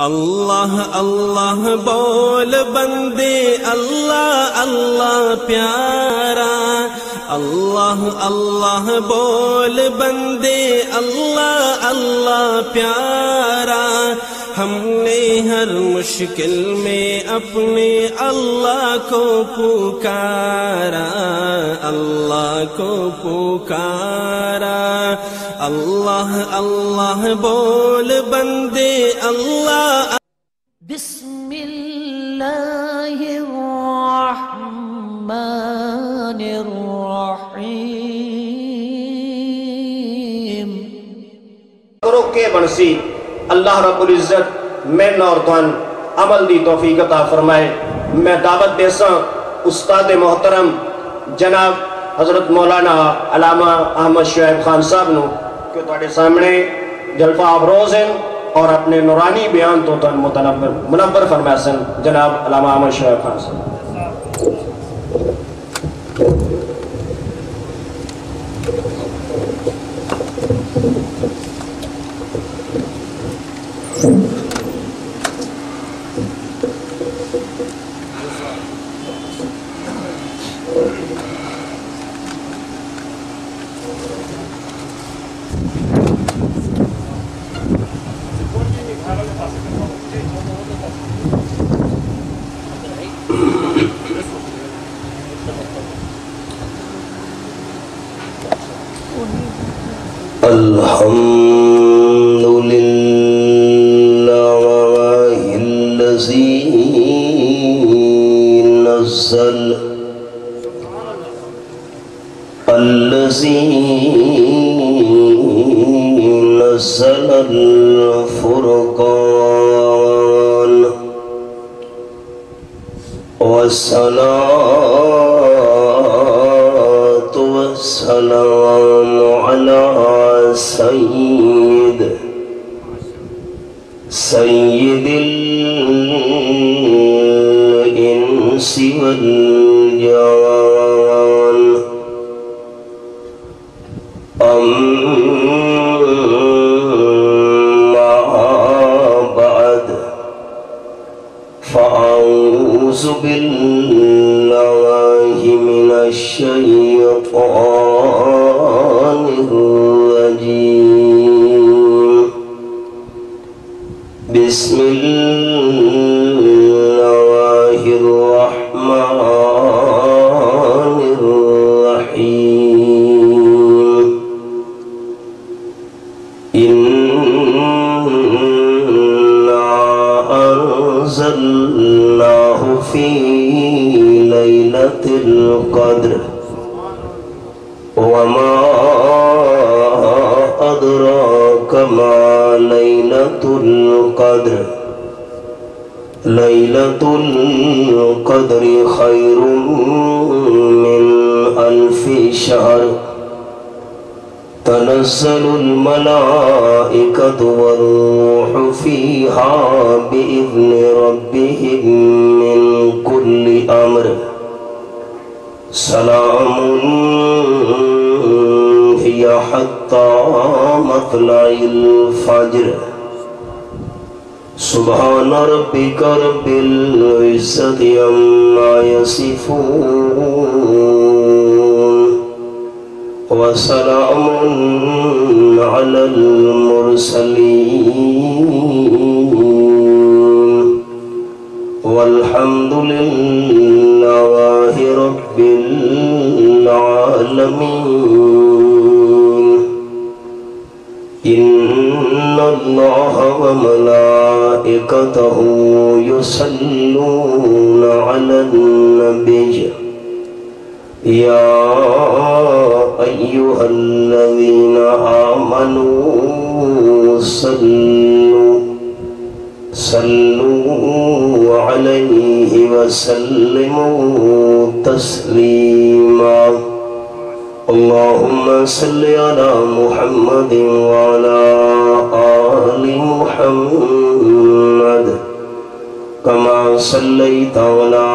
اللہ اللہ بول بندے اللہ اللہ پیارا، اللہ اللہ بول بندے اللہ اللہ پیارا، ہم نے ہر مشکل میں اپنے اللہ کو پکارا، اللہ کو پکارا، اللہ اللہ بول بندے اللہ۔ بسم اللہ الرحمن الرحیم۔ کے بنسی اللہ رب العزت میں نورتان عمل دی توفیق عطا فرمائے۔ میں دعوت دیسا استاد محترم جناب حضرت مولانا علامہ احمد شعیب خان صاحب نو کہ تواڈے سامنے جلوہ افروز ہیں اور اپنے نورانی بیان تو تن منور فرمائے سن جناب علامہ احمد شعیب خان صاحب۔ الحمد لله الذي نزل الفرقان، والصلاة والسلام على سيد الإنس والجان، أما بعد، فأعوذ بالله من الشيطان الرجيم، بسم الله الرحمن الرحيم، إنا أنزلناه في ليلة القدر، وما أدراك ما ليلة القدر، ليلة القدر خير من 1000 شهر، تنزل الملائكة والروح فيها بإذن ربهم من كل أمر، سلام هي حتى مطلع الفجر، سبحان ربك رب العزة عما يصفون، وسلام على المرسلين، والحمد لله رب العالمين۔ إن الله وملائكته يصلون على النبي، يا أيها الذين آمنوا صلوا عليه وسلموا تسليما، اللهم صل على محمد وعلى آل محمد، كما صليت على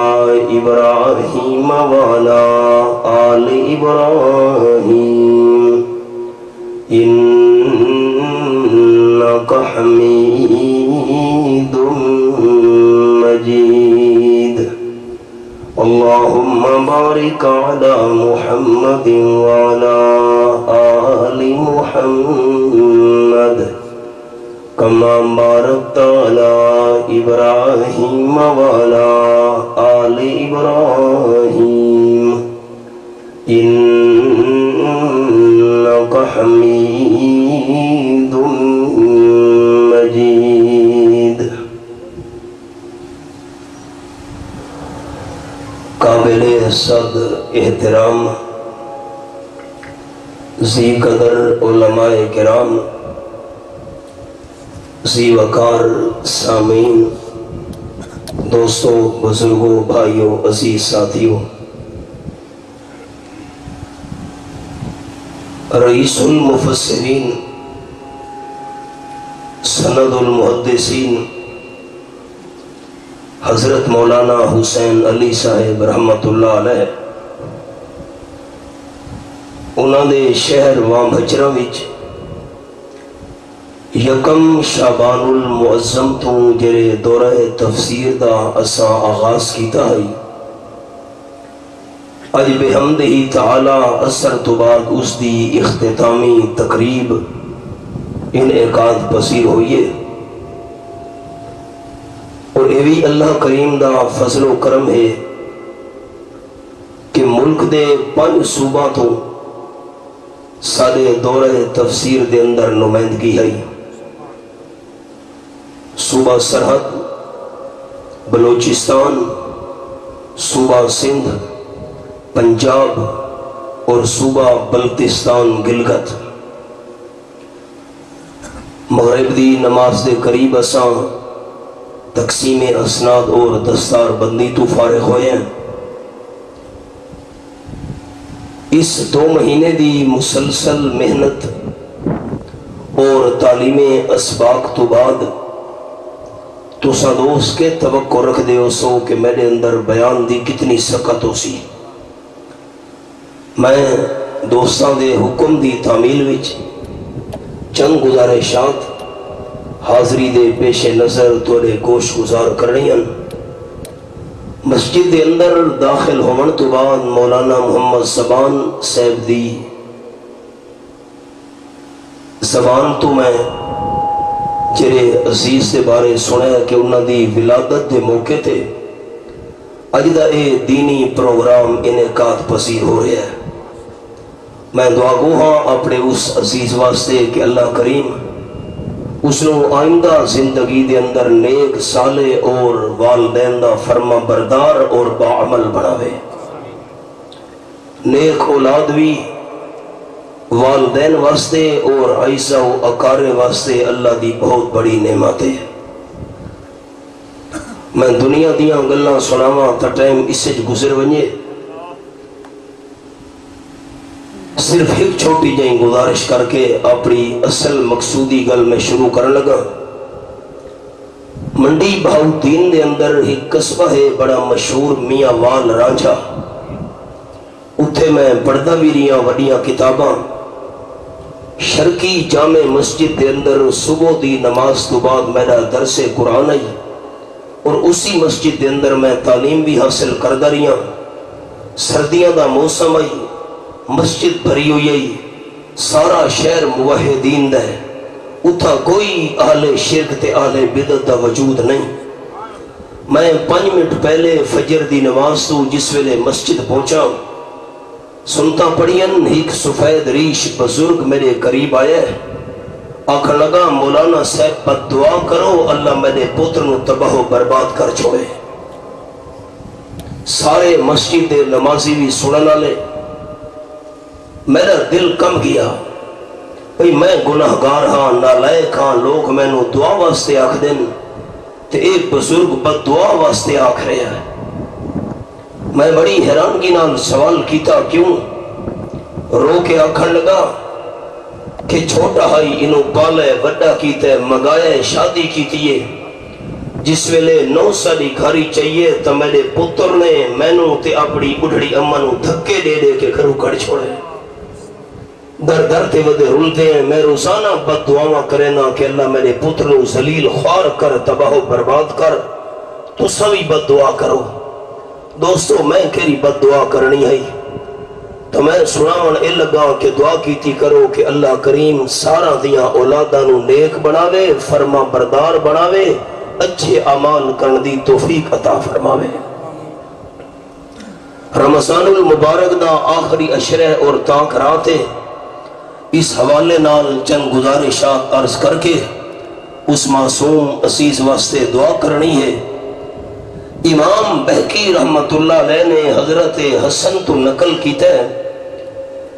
إبراهيم وعلى آل إبراهيم إنك حميد بارك على محمد وعلى آل محمد كما باركت على إبراهيم وعلى آل إبراهيم إنك حميد مجيد. قابل صدر احترام ذی قدر علماء کرام، ذی وقار سامعین، دوستوں، بزرگوں، بھائیوں، عزیز ساتھیوں، رئیس المفسرین، سند المحدثین حضرت مولانا حسین علی صاحب رحمت اللہ علیہ، انہاں دے شہر وامبھچرا وچ یکم شعبان المعظم تو جڑے دورہ تفسیر دا اساں آغاز کیتا ہے، اج بحمدہ تعالی اثر تو بعد اس دی اختتامی تقریب انعقاد پذیر ہوئی ہے، اور یہ بھی اللہ کریم دا فضل و کرم ہے کہ ملک دے 5 صوبہ تو سارے دورہ تفسیر دے اندر نمائندگی ہے۔ صوبہ سرحد بلوچستان، صوبہ سندھ، پنجاب اور صوبہ بلتستان گلگت۔ مغرب دی نماز دے قریب اساں تقسیم اسناد اور دستار بندی تو فارغ ہوئے ہیں۔ اس 2 مہینے دی مسلسل محنت اور تعلیم اسباق تو بعد تساں دوست کے توقع رکھ دے ہو سو کہ میرے اندر بیان دی کتنی سکت ہو سی۔ میں دوستاں دے حکم دی تعمیل وچ چند گزارشات حاضری دے پیش نظر توڑے گوش گزار کر رہی ہیں۔ مسجد دے اندر داخل ہومن تو بعد مولانا محمد زبان صاحب دی زبان تو میں جرے عزیز دے بارے سنے کہ انہاں دی ولادت دے موقع تے اج دا اے دینی پروگرام انعقاد پذیر ہو رہا ہے۔ میں دعا گو ہاں اپنے اس عزیز واسطے کہ اللہ کریم اس نو آئندہ زندگی دے اندر نیک صالح اور والدین دا فرما بردار اور باعمل بناوے، نیک اولاد بھی والدین واسطے اور عیسیٰ و اکارے واسطے اللہ دی بہت بڑی نعمت ہے۔ میں دنیا دیاں گلاں سناواں تا ٹائم اس سے گزر ونجے، صرف ایک چھوٹی جائیں گزارش کر کے اپنی اصل مقصودی گل میں شروع کرنے لگا۔ منڈی بہاؤدین دے اندر ایک قصبہ ہے بڑا مشہور میاں وال رانجھا، اتھے میں پڑھدا بھی رہیاں وڈیاں کتاباں۔ شرقی جامع مسجد دے اندر صبح دی نماز تو بعد میرا درس قرآن آئی، اور اسی مسجد دے اندر میں تعلیم بھی حاصل کردہ رہیاں۔ سردیاں دا موسم آئی، مسجد بھری ہوئی، سارا شہر موحدین دا ہے، اتھا کوئی اہل شرک تے اہل بدعت دا وجود نہیں۔ میں 5 منٹ پہلے فجر دی نماز تو جس ویلے مسجد پہنچا، سنتا پڑھین ایک سفید ریش بزرگ میرے قریب آیا، آکھن لگا مولانا صاحب بد دعا کرو اللہ میرے پتر نو تباہ و برباد کر چھوڑے۔ سارے مسجد دے نمازی بھی سننا لے، میرا دل کم گیا، بھئی میں گناہگار ہاں، نالائق ہاں، لوگ میں نو دعا واسطے آکھ دیں تے ایک بزرگ بد دعا واسطے آکھ رہے ہیں۔ میں بڑی حیرانگی نال سوال کیتا کیوں؟ رو کے آکھن لگا کہ چھوٹا ہائی انہوں پالے وڈا کیتے مگائے شادی کیتیے، جس ویلے 9 سالی گھاری چاہیے تو میرے پتر نے مینو تے اپنی بڑھڑی اماں نو دھکے دے دے کے گھروں کڑ چھوڑے۔ در در تے ودے رلتے ہیں، میں روزانہ بد دعاواں کرینا کہ اللہ میرے پتر نو ذلیل خوار کر، تباہ و برباد کر، تو سوی بد دعا کرو۔ دوستو میں کیری بد دعا کرنی ہے تو میں سناون اے لگا کہ دعا کیتی کرو کہ اللہ کریم سارا دیاں اولادانو نیک بناوے، فرما بردار بناوے، اچھے اعمال کرن دی توفیق عطا فرماوے۔ رمضان المبارک دا آخری عشرہ اور تاک راتے اس حوالے نال چند گزارشات عرض کر کے اس معصوم عزیز واسطے دعا کرنی ہے۔ امام بہقی رحمت اللہ علیہ نے حضرت حسن تو نقل کیتا ہے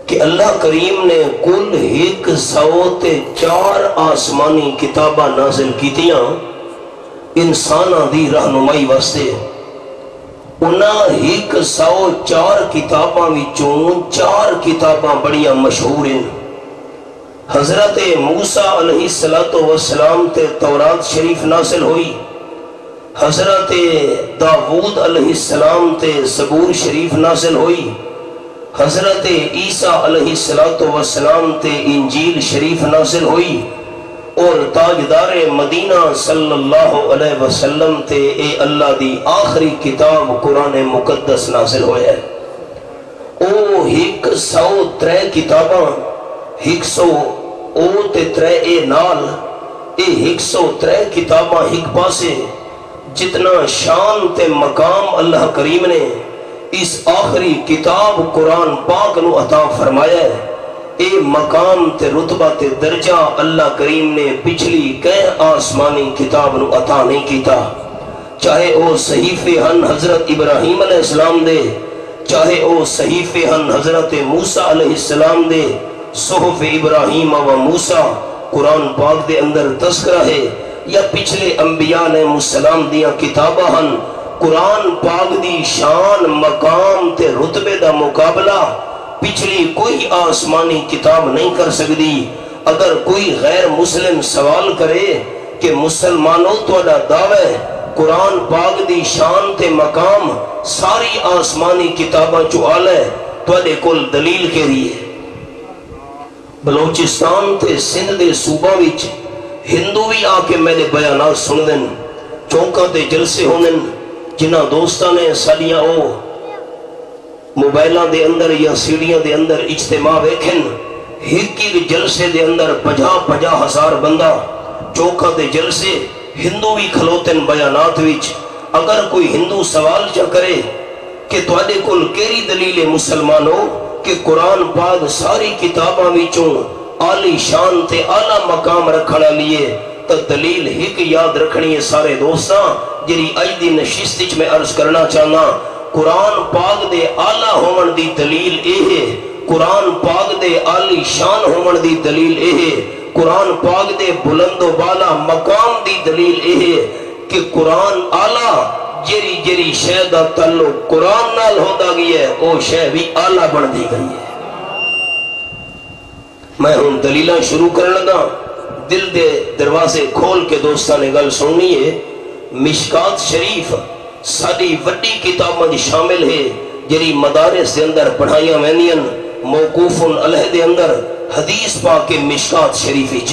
کہ اللہ کریم نے کل 104 آسمانی کتاباں نازل کیتیاں انساناں دی رہنمائی واسطے۔ انہاں 104 کتاباں وچوں 4 کتاباں بڑیاں مشہور ہیں۔ حضرت موسیٰ علیہ السلام تے تورات شریف نازل ہوئی، حضرت داؤد علیہ السلام تے زبور شریف نازل ہوئی، حضرت عیسیٰ علیہ السلام تے انجیل شریف نازل ہوئی، اور تاجدار مدینہ صلی اللہ علیہ وسلم تے اے اللہ دی آخری کتاب قرآن مقدس نازل ہوئے ہے۔ او 103 کتاباں 103 اے نال اے 103 کتاباں ایک پاسے جتنا شان تے مقام اللہ کریم نے اس آخری کتاب قرآن پاک نو عطا فرمایا ہے، اے مقام تے رتبہ تے درجہ اللہ کریم نے پچھلی کئی آسمانی کتاب نو عطا نہیں کیتا، چاہے او صحیفے ہن حضرت ابراہیم علیہ السلام دے، چاہے او صحیفے ہن حضرت موسیٰ علیہ السلام دے۔ صحف ابراہیم و موسیٰ قرآن پاک دے اندر تذکرہ ہے، یا پچھلے انبیاء علیہ السلام دیاں کتاباں ہن، قرآن پاک دی شان مقام تے رتبے دا مقابلہ پچھلی کوئی آسمانی کتاب نہیں کر سکتی۔ اگر کوئی غیر مسلم سوال کرے کہ مسلمانوں توڑا دعوے قرآن پاک دی شان تے مقام ساری آسمانی کتاباں چوالے توڑے کل دلیل کے لیے؟ بلوچستان تے سندھ دے صوبہ وچ ہندو بھی آکے میرے بیانات سن دن، چونکہ تے جلسے ہوندن، جنہ دوستہ نے سالیاں او موبائلہ دے اندر یا سیڑیاں دے اندر اجتماع ویکھن، ایک جلسے دے اندر 50,000 بندہ، چونکہ تے جلسے ہندو بھی کھلوتن بیانات وچ۔ اگر کوئی ہندو سوال چا کرے کہ تواڈے کول کیڑی دلیل مسلمانوں کہ قرآن پاک ساری کتاباں وچوں عالی شان تے اعلیٰ مقام رکھنا لیے، تو دلیل ایک یاد رکھنی ہے سارے دوستاں جری اج دی نشست وچ میں عرض کرنا چاہنا۔ قرآن پاک دے اعلیٰ ہون دی دلیل اے ہے، قرآن پاک دے عالی شان ہون دی دلیل اے ہے، قرآن پاک دے بلند و بالا مقام دی دلیل اے ہے کہ قرآن اعلیٰ جری جری شے دا تعلق قرآن نال ہوندا گئی ہے، او شے بھی اعلیٰ بن دی گئی ہے۔ میں ہوں دلیلہ شروع کرنے لگا، دل دے دروازے کھول کے دوستہ نے گل سننی ہے۔ مشکات شریف ساری وڈی کتاباں دی شامل ہے، جری مدارس دے اندر پڑھائیاں ویندیاں، موقوف علیہ دے اندر حدیث پاک مشکات شریف وچ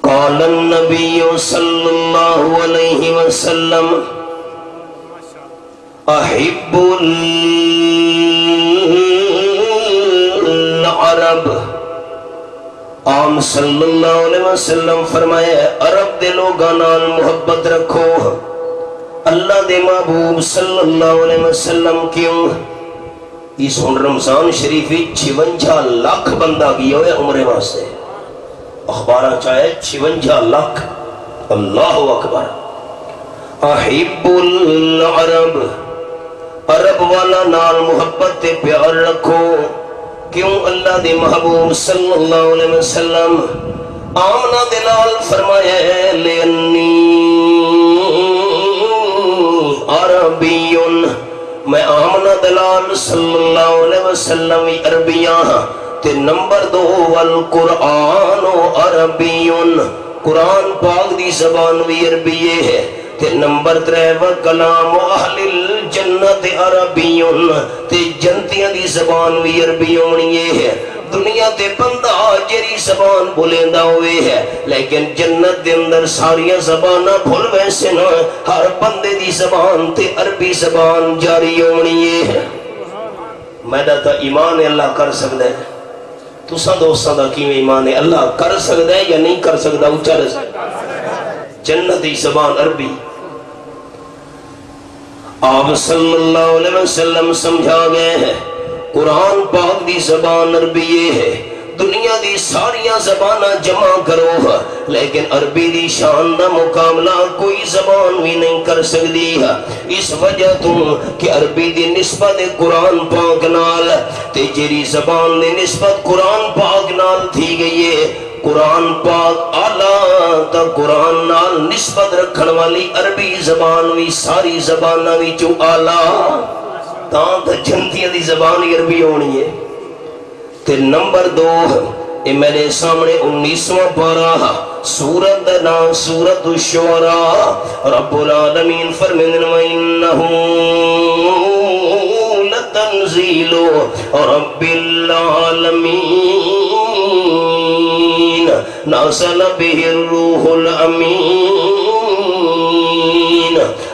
قال النبی صلی اللہ علیہ وسلم احب العرب، عام صلی اللہ علیہ وسلم فرمایا عرب دے لوگاں نال محبت رکھو۔ اللہ دے محبوب صلی اللہ علیہ وسلم کیوں؟ اس رمضان شریف 56 لاکھ بندہ گیا ہوئے عمرے واسطے، اخبارہ چاہے 56 لاکھ، اللہ اکبر۔ احب العرب، عرب والا نال محبت تے پیار رکھو، کیوں؟ اللہ دے محبوب صلی اللہ علیہ وسلم آمنہ دلال فرمایا ہے لینی عربیون، میں آمنہ دلال صلی اللہ علیہ وسلم عربیاں، تے نمبر 2 والقرآن عربیون، قرآن پاک دی زبان بھی عربی ہے، تے نمبر 3 وکلام اہل الجنت عربیون، تے جنتیاں دی زبان بھی عربی ہونی ہے۔ دنیا تے بندہ جری زبان بولیندا ہوئے ہے لیکن جنت دے اندر ساریاں زباناں بھول ویسے نا ہر بندے دی زبان تے عربی زبان جاری ہونی ہے میرا تا ایمان ہے اللہ کر سکتا ہے تساں دوستاں دا کیویں ایمان ہے اللہ کر سکتا ہے یا نہیں کر سکتا اونچا رس جنت دی زبان عربی آپ صلی اللہ علیہ وسلم سمجھا گئے ہیں قرآن پاک دی زبان عربی یہ ہے دنیا دی ساریاں زباناں جمع کرو لیکن عربی دی شان دا مقابلہ کوئی زبان بھی نہیں کر سکتی اس وجہ تو کہ عربی دی نسبت قرآن پاک نال تے جری زبان دی نسبت قرآن پاک نال تھی گئی ہے قرآن پاک آلہ تا قرآن نال نسبت رکھن والی عربی زبان بھی ساری زبانہ بھی چو آلہ تاں تا جنتیاں دی زبان عربی ہونی ہے تے نمبر 2 اے میرے سامنے 19واں پارہ سورت دنا سورت الشعراء رب العالمین فرمائیں وَإِنَّهُ لَتَنزِيلُ رَبِّ الْعَالَمِينَ نَزَلَ بِهِ الرُّوحُ الْأَمِينَ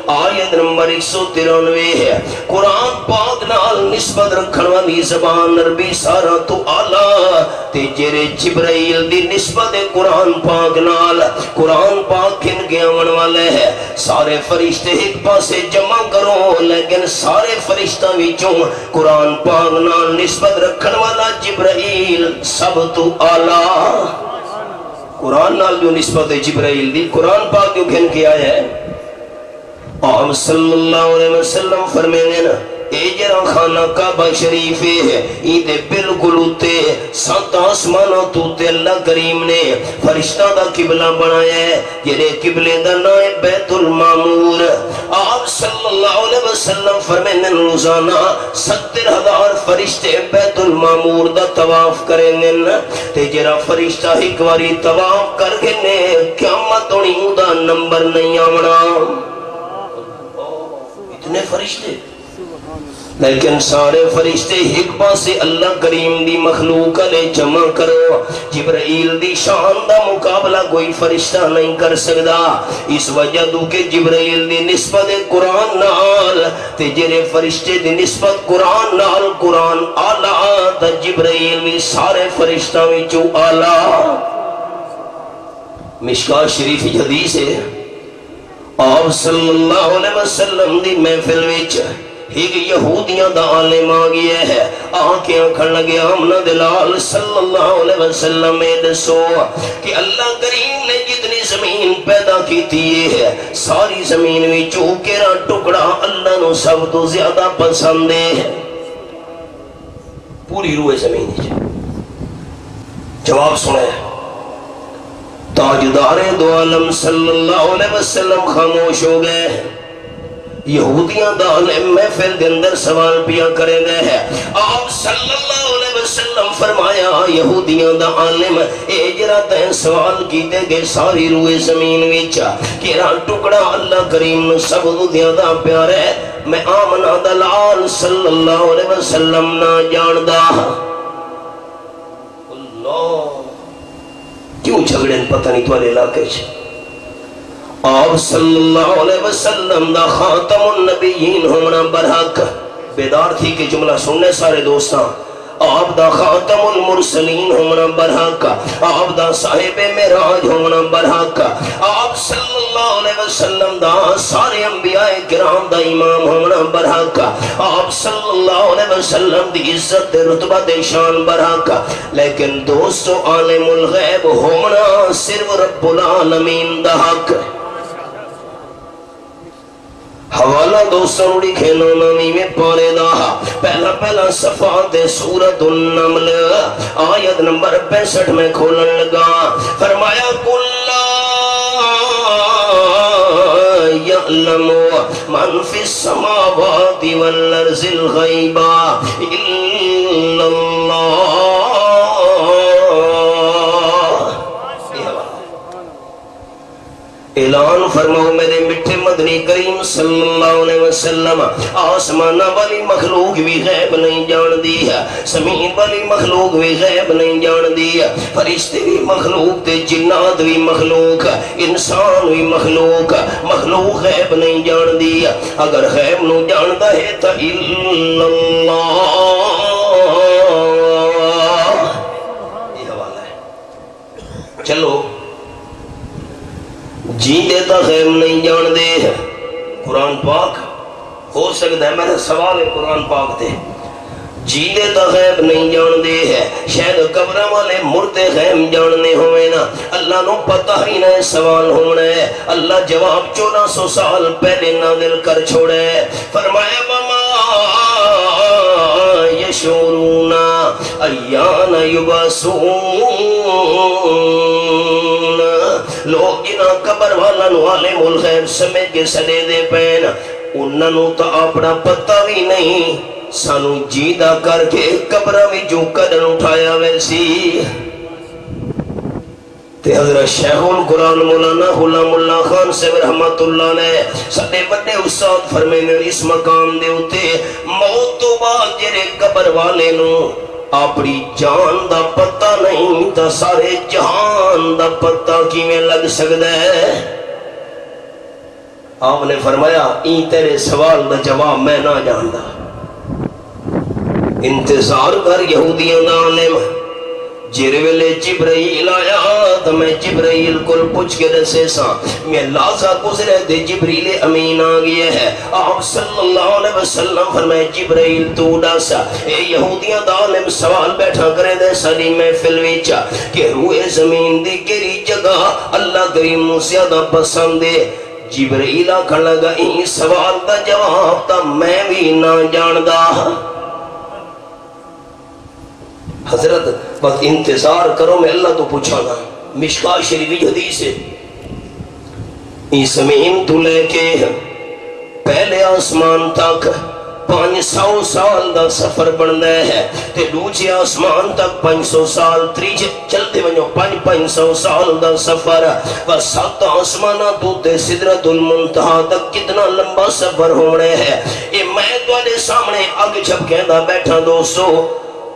آیت نمبر 193 ہے قرآن پاک نال نسبت رکھن والی زبان عربی سارا تو آلہ تے جرے جبرائیل دی نسبت قرآن پاک نال قرآن پاک کھن کے آمن والے ہے سارے فرشتے ایک پاسے جمع کرو لیکن سارے فرشتہ وچوں قرآن پاک نال نسبت رکھن والا جبرائیل سب تو آلہ قرآن نال جو نسبت جبرائیل دی قرآن پاک جو کھن کے آیا ہے آپ صلی اللہ علیہ وسلم فرمائیں نا اے جرا خانہ کعبہ شریف ہے ایدے بالکل اتے 7 آسمانوں تو تے اللہ کریم نے فرشتہ دا قبلہ بنایا ہے جنہیں قبلے دا نائب بیت المعمور آپ صلی اللہ علیہ وسلم فرمائیں روزانہ 70,000 فرشتے بیت المعمور دا طواف کریں گے تے جرا فرشتہ ایک واری طواف کر کے نے قیامت ہونی دا نمبر نہیں آمنا اتنے فرشتے لیکن سارے فرشتے ایک پاسے اللہ کریم دی مخلوق لے جمع کرو جبرائیل دی شان دا مقابلہ کوئی فرشتہ نہیں کر سکتا اس وجہ دو کہ جبرائیل دی نسبت قرآن نال تے جرے فرشتے دی نسبت قرآن نال قرآن آلہ تا جبرائیل بھی سارے فرشتہ میں چو آلہ مشکاہ شریف حدیث ہے آپ صلی اللہ علیہ وسلم دی محفل وچ ایک یہودیاں دا عالم آگیا ہے آنکھیں کھڑ لگے آمنہ دلال صلی اللہ علیہ وسلم میں دسو کہ اللہ کریم نے جتنی زمین پیدا کی تھی ہے ساری زمین میں چوکیرا ٹکڑا اللہ نو سب تو زیادہ پسند ہے پوری روح زمین جواب سنے تاجدار دو عالم صلی اللہ علیہ وسلم خاموش ہو گئے یہودیاں دا عالم محفل دے اندر سوال پیا کرے گئے ہیں آپ صلی اللہ علیہ وسلم فرمایا یہودیاں دا عالم اے جرا تین سوال کیتے گئے ساری روح زمین ویچا کہ ران ٹکڑا اللہ کریم نو سب دو دیادہ پیار ہے میں آمنہ دلال صلی اللہ علیہ وسلم نہ جاندہ اللہ کیوں جھگڑیں پتہ نہیں توارے علاقے چھے آپ صلی اللہ علیہ وسلم دا خاتم النبیین ہونا برحق بیدار تھی کہ جملہ سننے سارے دوستان آپ دا خاتم المرسلین ہونا برحق آپ دا صاحب معراج ہونا برحق آپ صلی اللہ علیہ وسلم دا سارے انبیاء کرام دا امام ہونا برحق آپ صلی اللہ علیہ وسلم دی عزت رتبہ دے شان برحق لیکن دوستو عالم الغیب ہونا صرف رب العالمین دا حق حوالہ دوستوں اڑی کھینو نامی میں پانے دا پہلا صفحات سورت النمل آیت نمبر 65 میں کھولن لگا فرمایا کُلَّا يَعْلَمُ مَنْ فِي السَّمَاوَاتِ وَالْأَرْضِ الْغَيْبَ إِلَّا اللَّهُ اعلان ایمان فرماؤ میرے میٹھے مدنی کریم صلی اللہ علیہ وسلم آسمانہ والی مخلوق بھی غیب نہیں جان دی ہے، زمین والی مخلوق بھی غیب نہیں جان دی ہے، فرشتے بھی مخلوق تے جنات بھی مخلوق، انسان بھی مخلوق غیب نہیں جان دی ہے۔ اگر غیب نو جاندا ہے تا الا اللہ، یہ حوالہ ہے۔ چلو جی دیتا غیب نہیں جان دے، قرآن پاک ہو سکتا ہے میرا سوال ہے قرآن پاک دے، جی دیتا غیب نہیں جان دے ہے، شاید قبرہ والے مردے غیب جاننے ہوئے نا، اللہ نو پتہ ہی نہ سوال ہونا ہے، اللہ جواب 1400 سال پہلے نازل کر چھوڑے، فرمایا وما یشعرون ایان یبعثون، لوگ جنہاں قبر والا نو عالم الغیب سمجھ کے سنے دے پین، انہاں نو تا اپنا پتہ بھی نہیں، سانو جیدہ کر کے قبرہ میں جو قدر اٹھایا ویسی۔ تے حضرت شیخ القرآن مولانا غلام اللہ خان سے رحمت اللہ نے سڑے بڑے استاد فرمینے اس مقام دے ہوتے، موت تو بعد جرے قبر والے نو اپنی جان دا پتہ نہیں تا سارے جہان دا پتہ کی میں لگ سکتا ہے۔ آپ نے فرمایا این تیرے سوال دا جواب میں نہ جاندا، انتظار کر یہودیاں دا عالم، جیرے ویلے جبرائیل آیا تو میں جبرائیل کل پوچھ کے رسے سا، میں لازہ گزرے دے جبریل امین آگیا ہے، آپ صلی اللہ علیہ وسلم فرمائے جبرائیل تو ڈاسا، اے یہودیاں دا عالم سوال بیٹھا کرے دے ساری محفل ویچا کہ روئے زمین دی گری جگہ اللہ کریم نو زیادہ پسند ہے۔ جبرائیل آکھن لگا این سوال دا جواب تا میں بھی نہ جاندہ۔ حضرت بس انتظار کرو میں اللہ تو پوچھانا، مشکاہ شریفی حدیث ہے، اس زمین تو لے کے پہلے آسمان تک 500 سال دا سفر بڑھنا ہے، تے دوجے آسمان تک 500 سال، تریجے چلتے ونجو 500 سال دا سفر، بس 7 آسمانہ تو تے سدرۃ المنتہا تک کتنا لمبا سفر ہو رہے ہیں۔ اے میں تو آلے سامنے اگ جھپ کہندہ بیٹھا دوستو،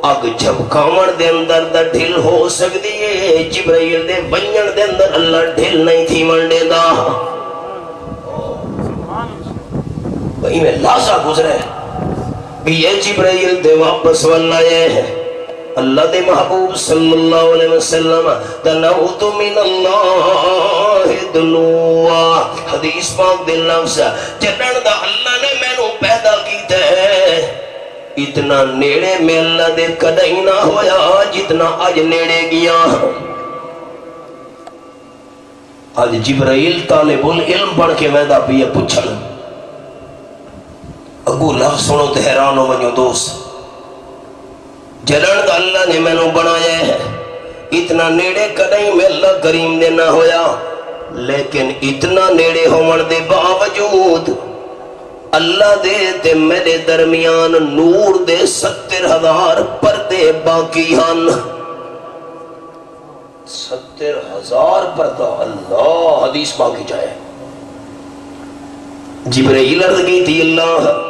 اگ جب کامن دے اندر دا ڈھل ہو سکتی ہے، جبرائیل دے ونجن دے اندر اللہ ڈھل نہیں تھی منڈے دا، بھئی میں لازہ گزرے بھی یہ جبرائیل دے واپس واللہ ہے، اللہ دے محبوب صلی اللہ علیہ وسلم دنوت من اللہ دنوا، حدیث پاک دے لفظ جنن دا اللہ نے میں نو پیدا کیتا ہے، اتنا نیڑے میں اللہ دے کدئی نہ ہویا جتنا آج نیڑے گیا۔ آج جبرائیل طالب العلم پڑھ کے ویدہ بھی پوچھل، اگو لفظ سنو تے حیران ہو ونجو دوست، جلن دا اللہ نے میں نو بنایا ہے، اتنا نیڑے کدئی میں اللہ کریم دے نہ ہویا، لیکن اتنا نیڑے ہون دے باوجود اللہ دے تے میرے درمیان نور دے 70,000 پردے باقی ہن، 70,000 پردہ، اللہ حدیث باقی جائے۔ جبرائیل عرض کی تھی اللہ،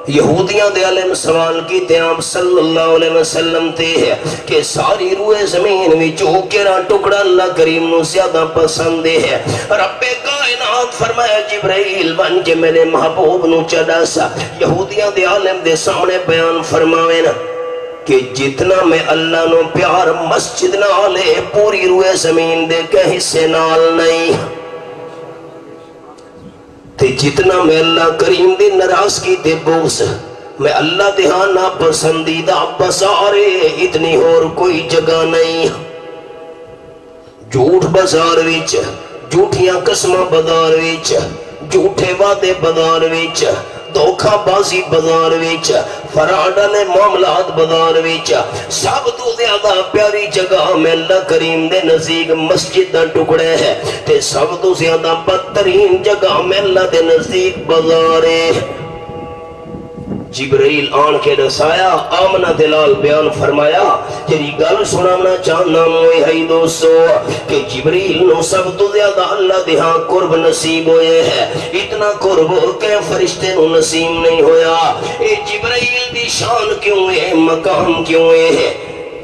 یہودیاں دے عالم سوال کی تے آپ صلی اللہ علیہ وسلم تے ہے کہ ساری روئے زمین میں جو کرا ٹکڑا اللہ کریم نو زیادہ پسند ہے۔ رب کائنات فرمایا جبرائیل بن کے میرے محبوب نو چڑھا سا، یہودیاں دے عالم دے سامنے بیان فرماوے نا کہ جتنا میں اللہ نو پیار مسجد نالے پوری روئے زمین دے کہ حصے نال نہیں، تے جتنا میں اللہ کریم دے ناراضگی تے بغض، میں اللہ دے ہاں ناپسندیدہ بازارے اتنی اور کوئی جگہ نہیں، جھوٹ بازار وچ، جھوٹیاں قسمہ بازار وچ، جھوٹے وعدے بازار وچ، دھوکہ بازی بازار وچ، فراڈانے معاملات بازار وچ، سب تو زیادہ پیاری جگہ میں اللہ کریم دے نزدیک مسجد دا ٹکڑے ہے، تے سب تو زیادہ بدترین جگہ میں اللہ دے نزدیک بازار ہے۔ جبرائیل آن کے دسایا آمنہ دلال بیان فرمایا جری گل سنانا چاہنا موئی ہے دوستو کہ جبرائیل نو سب تو زیادہ اللہ دہاں قرب نصیب ہوئے ہے اتنا قرب کہ فرشتے نو نصیب نہیں ہویا اے جبرائیل دی شان کیوں ہے مقام کیوں ہے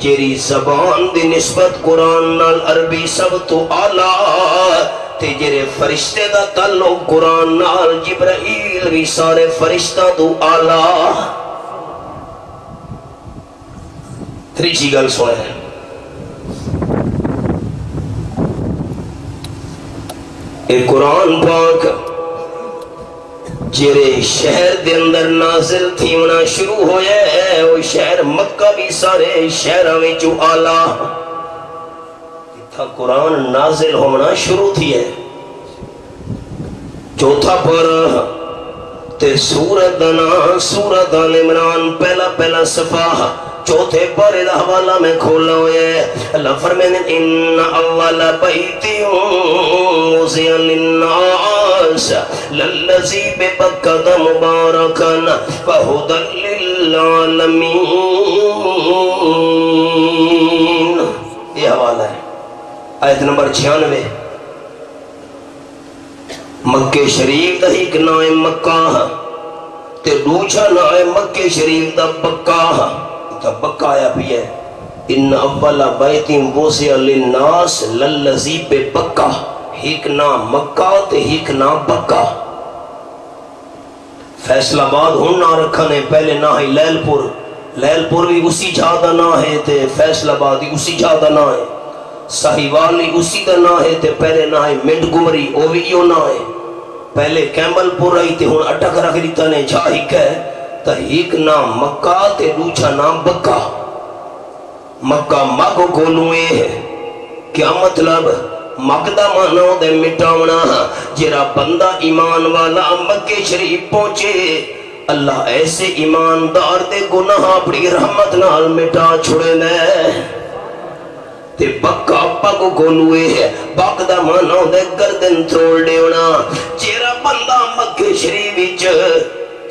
جری زبان دی نسبت قرآن نال عربی سب تو آلہ تے جرے فرشتے دا تعلق قرآن نال جبرائیل بھی سارے فرشتہ تو آلہ تریچی گل سنے اے قرآن پاک جرے شہر دے اندر نازل تھی ہونا شروع ہویا ہے وہ شہر مکہ بھی سارے شہرہ میں جو آلہ قرآن نازل ہونا شروع تھی ہے چوتھا پارہ تے سورت دانا سورت آل عمران پہلا صفحہ چوتھے پارے دا حوالہ میں کھولا ہوئے اللہ فرمائے ان اول بیت وضع للناس للذی ببکۃ مبارکا وہدی للعالمین یہ حوالہ ہے آیت نمبر 96 مکہ شریف دا ایک نائے مکہ تے دوچا نائے مکہ شریف دا بکہ تا بکہ آیا بھی ہے ان اول بیت وضع للناس للذی ببکہ ایک نا مکہ تے ایک نا بکہ فیصل آباد ہن نہ رکھنے پہلے نہ ہے لیل پور بھی اسی جادہ نہ ہے تے فیصل آباد بھی اسی جادہ نہ ہے ساہیوالی اسی دا نہ ہے تے پہلے نہ ہے منٹ گمری او بھی یوں نہ ہے پہلے کیمبل پور رہی تے ہون اٹک رکھ لیتا نے جا ہک ہے تا ہک نہ مکہ تے دوچا نہ بکہ مکہ مگو کولوئے ہے کیا مطلب مقدہ مانو دے مٹاونا جرا بندہ ایمان والا مکہ شریف پہنچے اللہ ایسے ایماندار دے گناہ اپنی رحمت نال مٹا چھوڑے لے تے بکا پاکو کولوئے ہے باقدہ مانو دے گردن تھوڑ دیونا چیرا بندہ مکہ شریف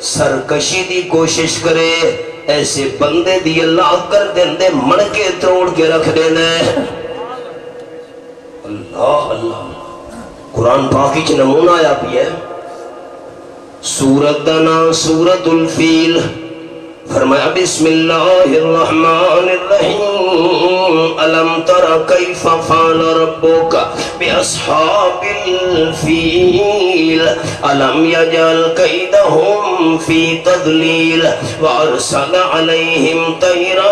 سرکشی دی کوشش کرے ایسے بندے دی اللہ گردن دے منکے توڑ کے رکھ دینے اللہ قرآن پاکی چھ نمونہ آیا بھی ہے سورت دنا سورت الفیل فرمایا بسم اللہ الرحمن الرحیم علم تر کیف فعل ربک باصحاب الفیل علم یجعل کیدہم فی تضلیل وارسل علیہم طیرا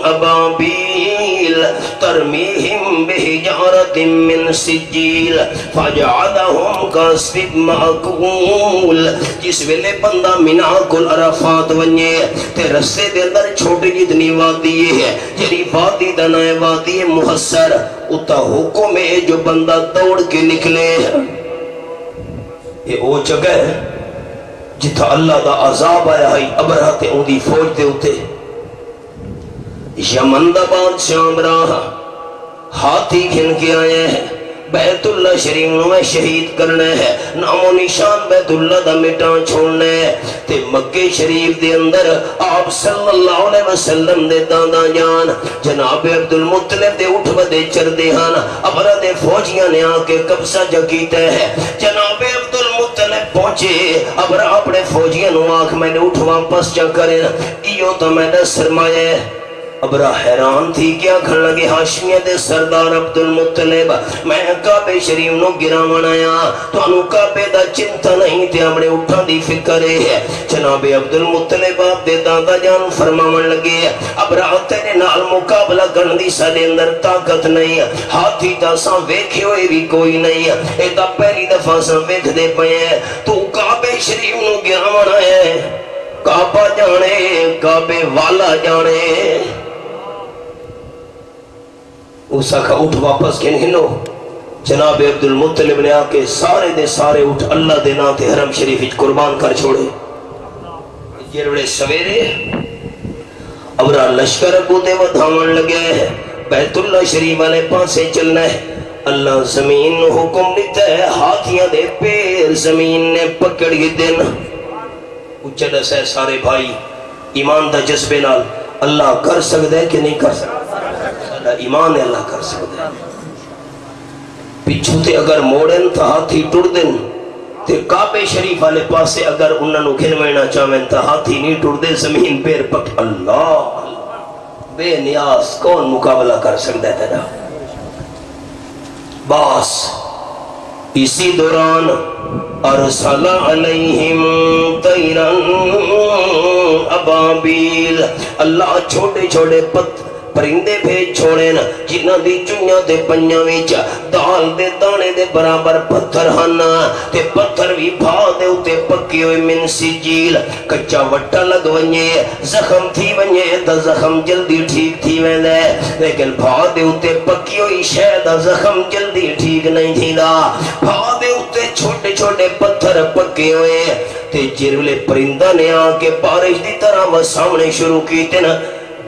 ابابیل ترمیہم بحجارت من سجیل فجعلہم کاسف معقول جس ویلے بندہ مناکل عرفات ونجے رسے دے اندر چھوٹی جتنی وادی ہے جری وادی دنائے وادی محسر اتا حکم ہے جو بندہ دوڑ کے نکلے یہ او جگہ ہے جتا اللہ دا عذاب آیا ہے ابرہتے ان دی فوج دے ہوتے یمن دا بادشاہ امراہ ہاتھی گھن کے آئے ہیں بیت اللہ شریف میں شہید کرنے ہے نام و نشان بیت اللہ دا مٹان چھوڑنے ہے تے مکہ شریف دے اندر آپ صلی اللہ علیہ وسلم دے دادا جان جناب عبدالمطلب دے اٹھ بدے چر دے ہاں ابرہ دے فوجیاں نے آکے قبضہ جگیتے ہیں جناب عبدالمطلب پہنچے ابرہ اپنے فوجیاں نو آکھ میں نے اٹھ واپس جا کریں ایو تو میں نے سرمایہ ابرہ حیران تھی کیا کھڑ لگے ہاشمیہ دے سردار عبدالمطلب میں کعبے شریف نو گراون آیا تو انو کعبے دا چنتا نہیں تھے ہمڑے اٹھا دی فکرے ہے جناب عبدالمطلب آپ دے دادا جان فرماون لگے ابرہ تیرے نال مقابلہ کرندی سالے اندر طاقت نہیں ہاتھی تا ساں ویکھے ہوئے بھی کوئی نہیں ایتا پہلی دفعہ ساں ویکھ دے پہے تو کعبے شریف نو گراون آیا کعبہ جانے کعبے والا جانے اسا کا اٹھ واپس کے نہیں لو جناب عبدالمطلب نے آکے سارے دے سارے اٹھ اللہ دے ناتے حرم شریف قربان کر چھوڑے یہ بڑے سویرے ابرا لشکر کو دے ودھاون لگے ہیں بیت اللہ شریف والے پاسے چلنا ہے اللہ زمین حکم دیتا ہے ہاتھیاں دے پیر زمین نے پکڑ گی دن اچھا دس ہے سارے بھائی ایمان دا جذبے نال اللہ کر سکتا ہے کہ نہیں کر سکتا؟ ایمان ہے اللہ کر سکتا ہے۔ پچھو تے اگر موڑن تا ہاتھی ٹوڑ دن تے کعبے شریف والے پاسے اگر انہوں نے گھنوینا چاہیں تا ہاتھی نہیں ٹوڑ دے، زمین پیر پک اللہ بے نیاز کون مقابلہ کر سکتا ہے تیرا؟ باس اسی دوران ارسل علیہم طیرن ابابیل، اللہ چھوٹے چھوٹے پرندے بھیج چھوڑے نا جنہ دی چوئیاں تے پنیاں ویچا دال دے دانے دے برابر پتھر ہانا تے پتھر بھی بھا دے اتے پکی ہوئے من سجیل، کچا وٹا لگ ونجے زخم تھی ونجے تا زخم جلدی ٹھیک تھی ویندے، لیکن بھا دے اتے پکی ہوئی شہدہ زخم جلدی ٹھیک نہیں تھی دا، بھا دے اتے چھوٹے چھوٹے پتھر پکے ہوئے تے جرولے پرندہ نے آکے بارش دی طرح وہ سامنے شروع کی تے نا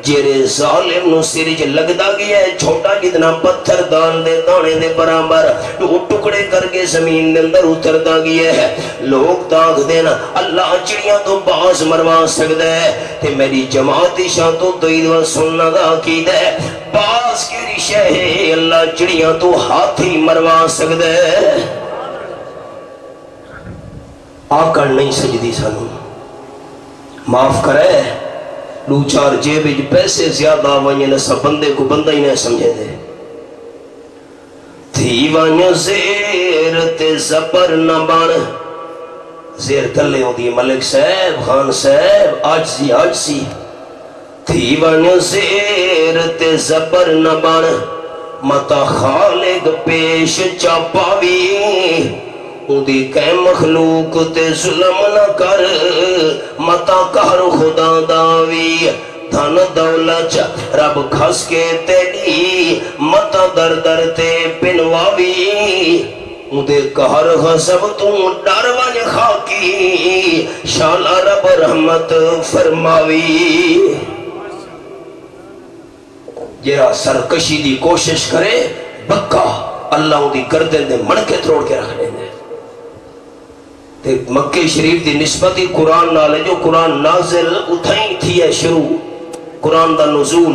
جیرے ظالم نو سرج لگدا گیا ہے چھوٹا جتنا پتھر دان دے دانے دے برابر تو ٹکڑے کر کے زمین دے اندر اتر دا گیا ہے۔ لوگ داغ دینا اللہ چڑیاں تو باز مروا سکتا ہے تے میری جماعتی شاہ تو دعیدوہ سننا دا عقید ہے باز کے رشہ ہے اللہ چڑیاں تو ہاتھی مروا سکتا ہے۔ آکڑ نہیں سجدی سانو معاف کرے لو چار جیب پیسے زیادہ ونجے نسا بندے کو بندہ ہی نہیں سمجھے دے تھی ونجے زیر تے زبر نہ بان زیر تلے ہوں دی ملک صاحب خان صاحب آج سی تھی ونجے زیر تے زبر نہ بان متا خالق پیش چاپاوی اُدی کہ مخلوق تے ظلم نہ کر متا کہر خدا داوی دھن دولت رب کھس کے تیری متا در در تے پنواوی اُدے کہر غضب تو ڈر ون خاکی شالا رب رحمت فرماوی۔ جیرا سرکشی دی کوشش کرے بکا اللہ اُدی گردن دے مڑکے تروڑ کے رکھ لیں دے۔ مکہ شریف دی نسبتی قرآن نالے جو قرآن نازل اتھائیں تھی ہے شروع قرآن دا نزول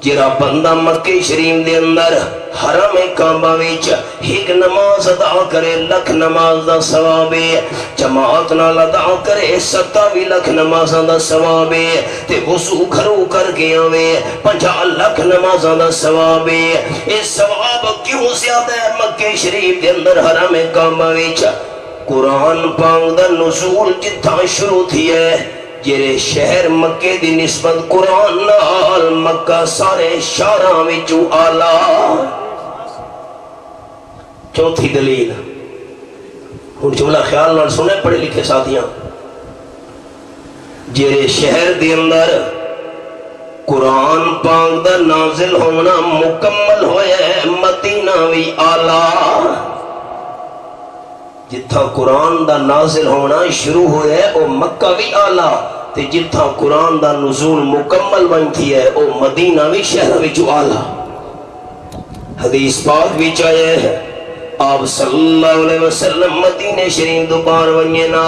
جرا بندہ مکہ شریف دے اندر حرم کعبہ وچ ایک نماز ادا کرے لکھ نماز دا ثوابے جماعت نال ادا کرے 27 لکھ نمازاں دا ثوابے تے وضو گھروں کر کے آوے 50 لکھ نمازاں دا ثوابے اے ثواب کیوں زیادہ ہے مکہ شریف دے اندر حرم کعبہ وچ قرآن پاک دا نزول جتھا شروع تھی ہے جیرے شہر مکہ دی نسبت قرآن نال مکہ سارے شہراں وچوں آلہ۔ چوتھی دلیل ہن جملہ خیال نال سنے پڑھے لکھے ساتھیاں جیرے شہر دی اندر قرآن پاک دا نازل ہونا مکمل ہویا ہے مدینہ وی آلہ جتھا قرآن دا نازل ہونا شروع ہویا ہے او مکہ بھی آلہ تے جتھا قرآن دا نزول مکمل بنتی ہے او مدینہ بھی شہر بھی جو آلہ۔ حدیث پاک بھی چاہے ہے آپ صلی اللہ علیہ وسلم مدینہ شریف دوبار ونجے نا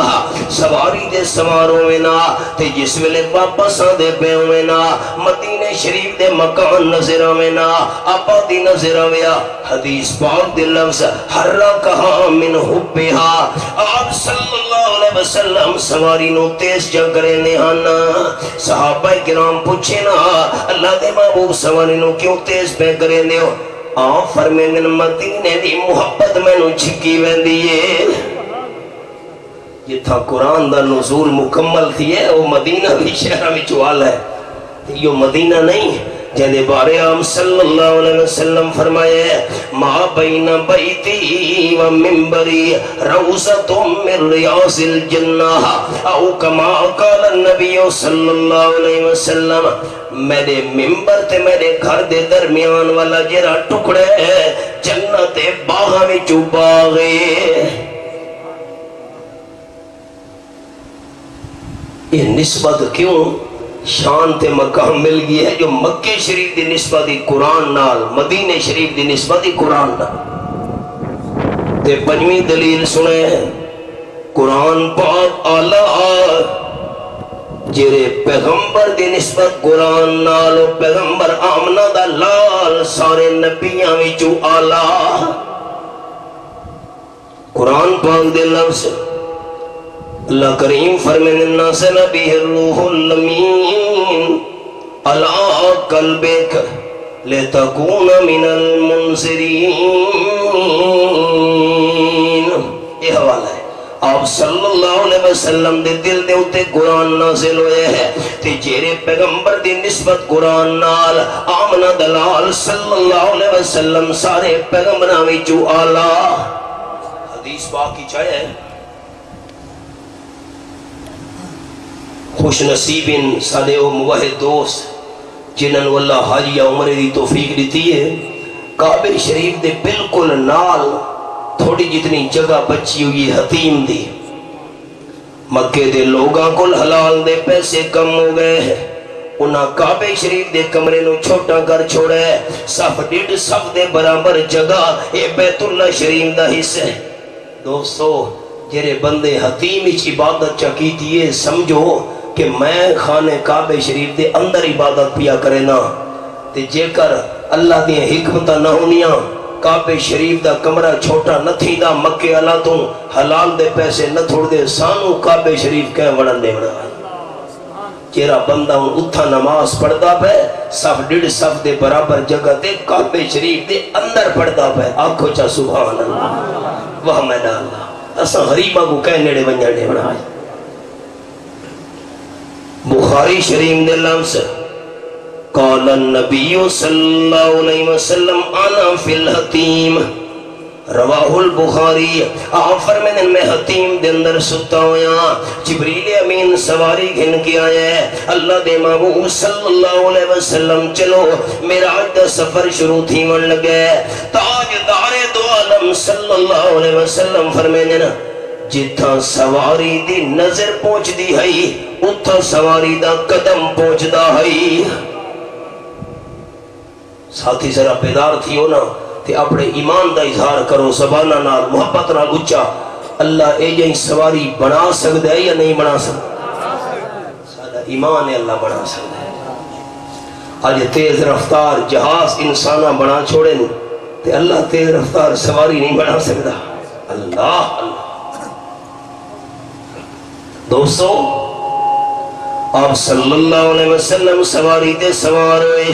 سواری دے سواروں میں نا تے جس ویلے واپس آدھے پہ ہوئے نا مدینہ شریف دے مکان نظر آوے نا آبادی نظر آویا حدیث پاک دے لفظ حرکہا من حبہا آپ صلی اللہ علیہ وسلم سواری نو تیز جا کرے نہانا صحابہ کرام پوچھے نا اللہ دے محبوب سواری نو کیوں تیز پہ کرے نیو فرمین مدینے دی محبت میں نو چھکی ویندیے یہ تھا قرآن دا نزول مکمل تھی ہے وہ مدینہ بھی شہرہ بھی چوال ہے یہ مدینہ نہیں جہاں بارے عام صلی اللہ علیہ وسلم فرمائے ما بین بیتی و منبری روزت من ریاض الجنہ او کما قال النبی صلی اللہ علیہ وسلم میرے منبر تے میرے گھر دے درمیان والا جرا ٹکڑے جنت باغ میں چوباغے یہ نسبت کیوں شان تے مقام مل گئی ہے جو مکہ شریف دی نسبت قرآن نال مدینہ شریف دی نسبت قرآن نال تے پنجویں دلیل سنے قرآن پاک آلہ جیرے پیغمبر دی نسبت قرآن نالو پیغمبر آمنہ دا لال سارے نبیاں وچو آلہ قرآن پاک دے لفظ اللہ کریم فرمین الناس نبی الروح الامین علا قلبک لتکون من المنذرین یہ حوالہ ہے آپ صلی اللہ علیہ وسلم دے دل دے ہوتے قرآن نازل ہوئے ہیں تے جیرے پیغمبر دی نسبت قرآن نال آمنہ دلال صلی اللہ علیہ وسلم سارے پیغمبرہ وچو آلہ حدیث باقی چاہے خوش نصیبین سارے او موحد دوست جنہاں واللہ حاجی عمر دی توفیق دیتی ہے کعبہ شریف دے بالکل نال تھوڑی جتنی جگہ بچی ہوئی حتیم دی مکے دے لوگاں کل حلال دے پیسے کم ہو گئے ہیں انہاں کعبہ شریف دے کمرے نو چھوٹا کر چھوڑے صف ڈیڑھ صف دے برابر جگہ اے بیت اللہ شریف دا حصہ ہے دوستو جرے بندے حتیم اچ عبادت چکی دیئے سمجھو کہ میں خانے کعبہ شریف دے اندر عبادت پیا کرے نا تے جے کر اللہ دی حکمتہ نہ ہونیاں کعبہ شریف دا کمرہ چھوٹا نہ تھی دا مکے اللہ تو حلال دے پیسے نہ تھوڑ دے سانو کعبہ شریف کہیں وڑن دے وڑا چیرا بندہ ان اتھا نماز پڑھدا پہ صف ڈیڑھ صف دے برابر جگہ دے کعبہ شریف دے اندر پڑھدا پہ آنکھو چا سبحان اللہ وہ میدان اللہ اساں غریبہ کو کہیں نیڑے بنجا دے وڑا بخاری شریف دے لفظ قال النبی صلی اللہ علیہ وسلم انا فی الحتیم رواہ البخاری آپ فرمائیں میں حتیم دے اندر ستا ہویا جبریل امین سواری گھن کے آیا ہے اللہ دے محبوب صلی اللہ علیہ وسلم چلو معراج دا سفر شروع تھی من لگے تاجدار دو عالم صلی اللہ علیہ وسلم فرمائیں جتھا سواری دی نظر پہنچ دی ہے اتھا سواری دا قدم پہنچ دا ہے ساتھی ذرا بیدار تھی ہو نا تے اپنے ایمان دا اظہار کرو زبانہ نال محبت نال اچھا اللہ اے جائیں سواری بنا سکتا ہے یا نہیں بنا سکتا سادہ ایمان ہے اللہ بنا سکتا ہے آج تیز رفتار جہاز انسانہ بنا چھوڑیں تے اللہ تیز رفتار سواری نہیں بنا سکتا اللہ دوستو آپ صلی اللہ علیہ وسلم سواری تے سوار ہوئے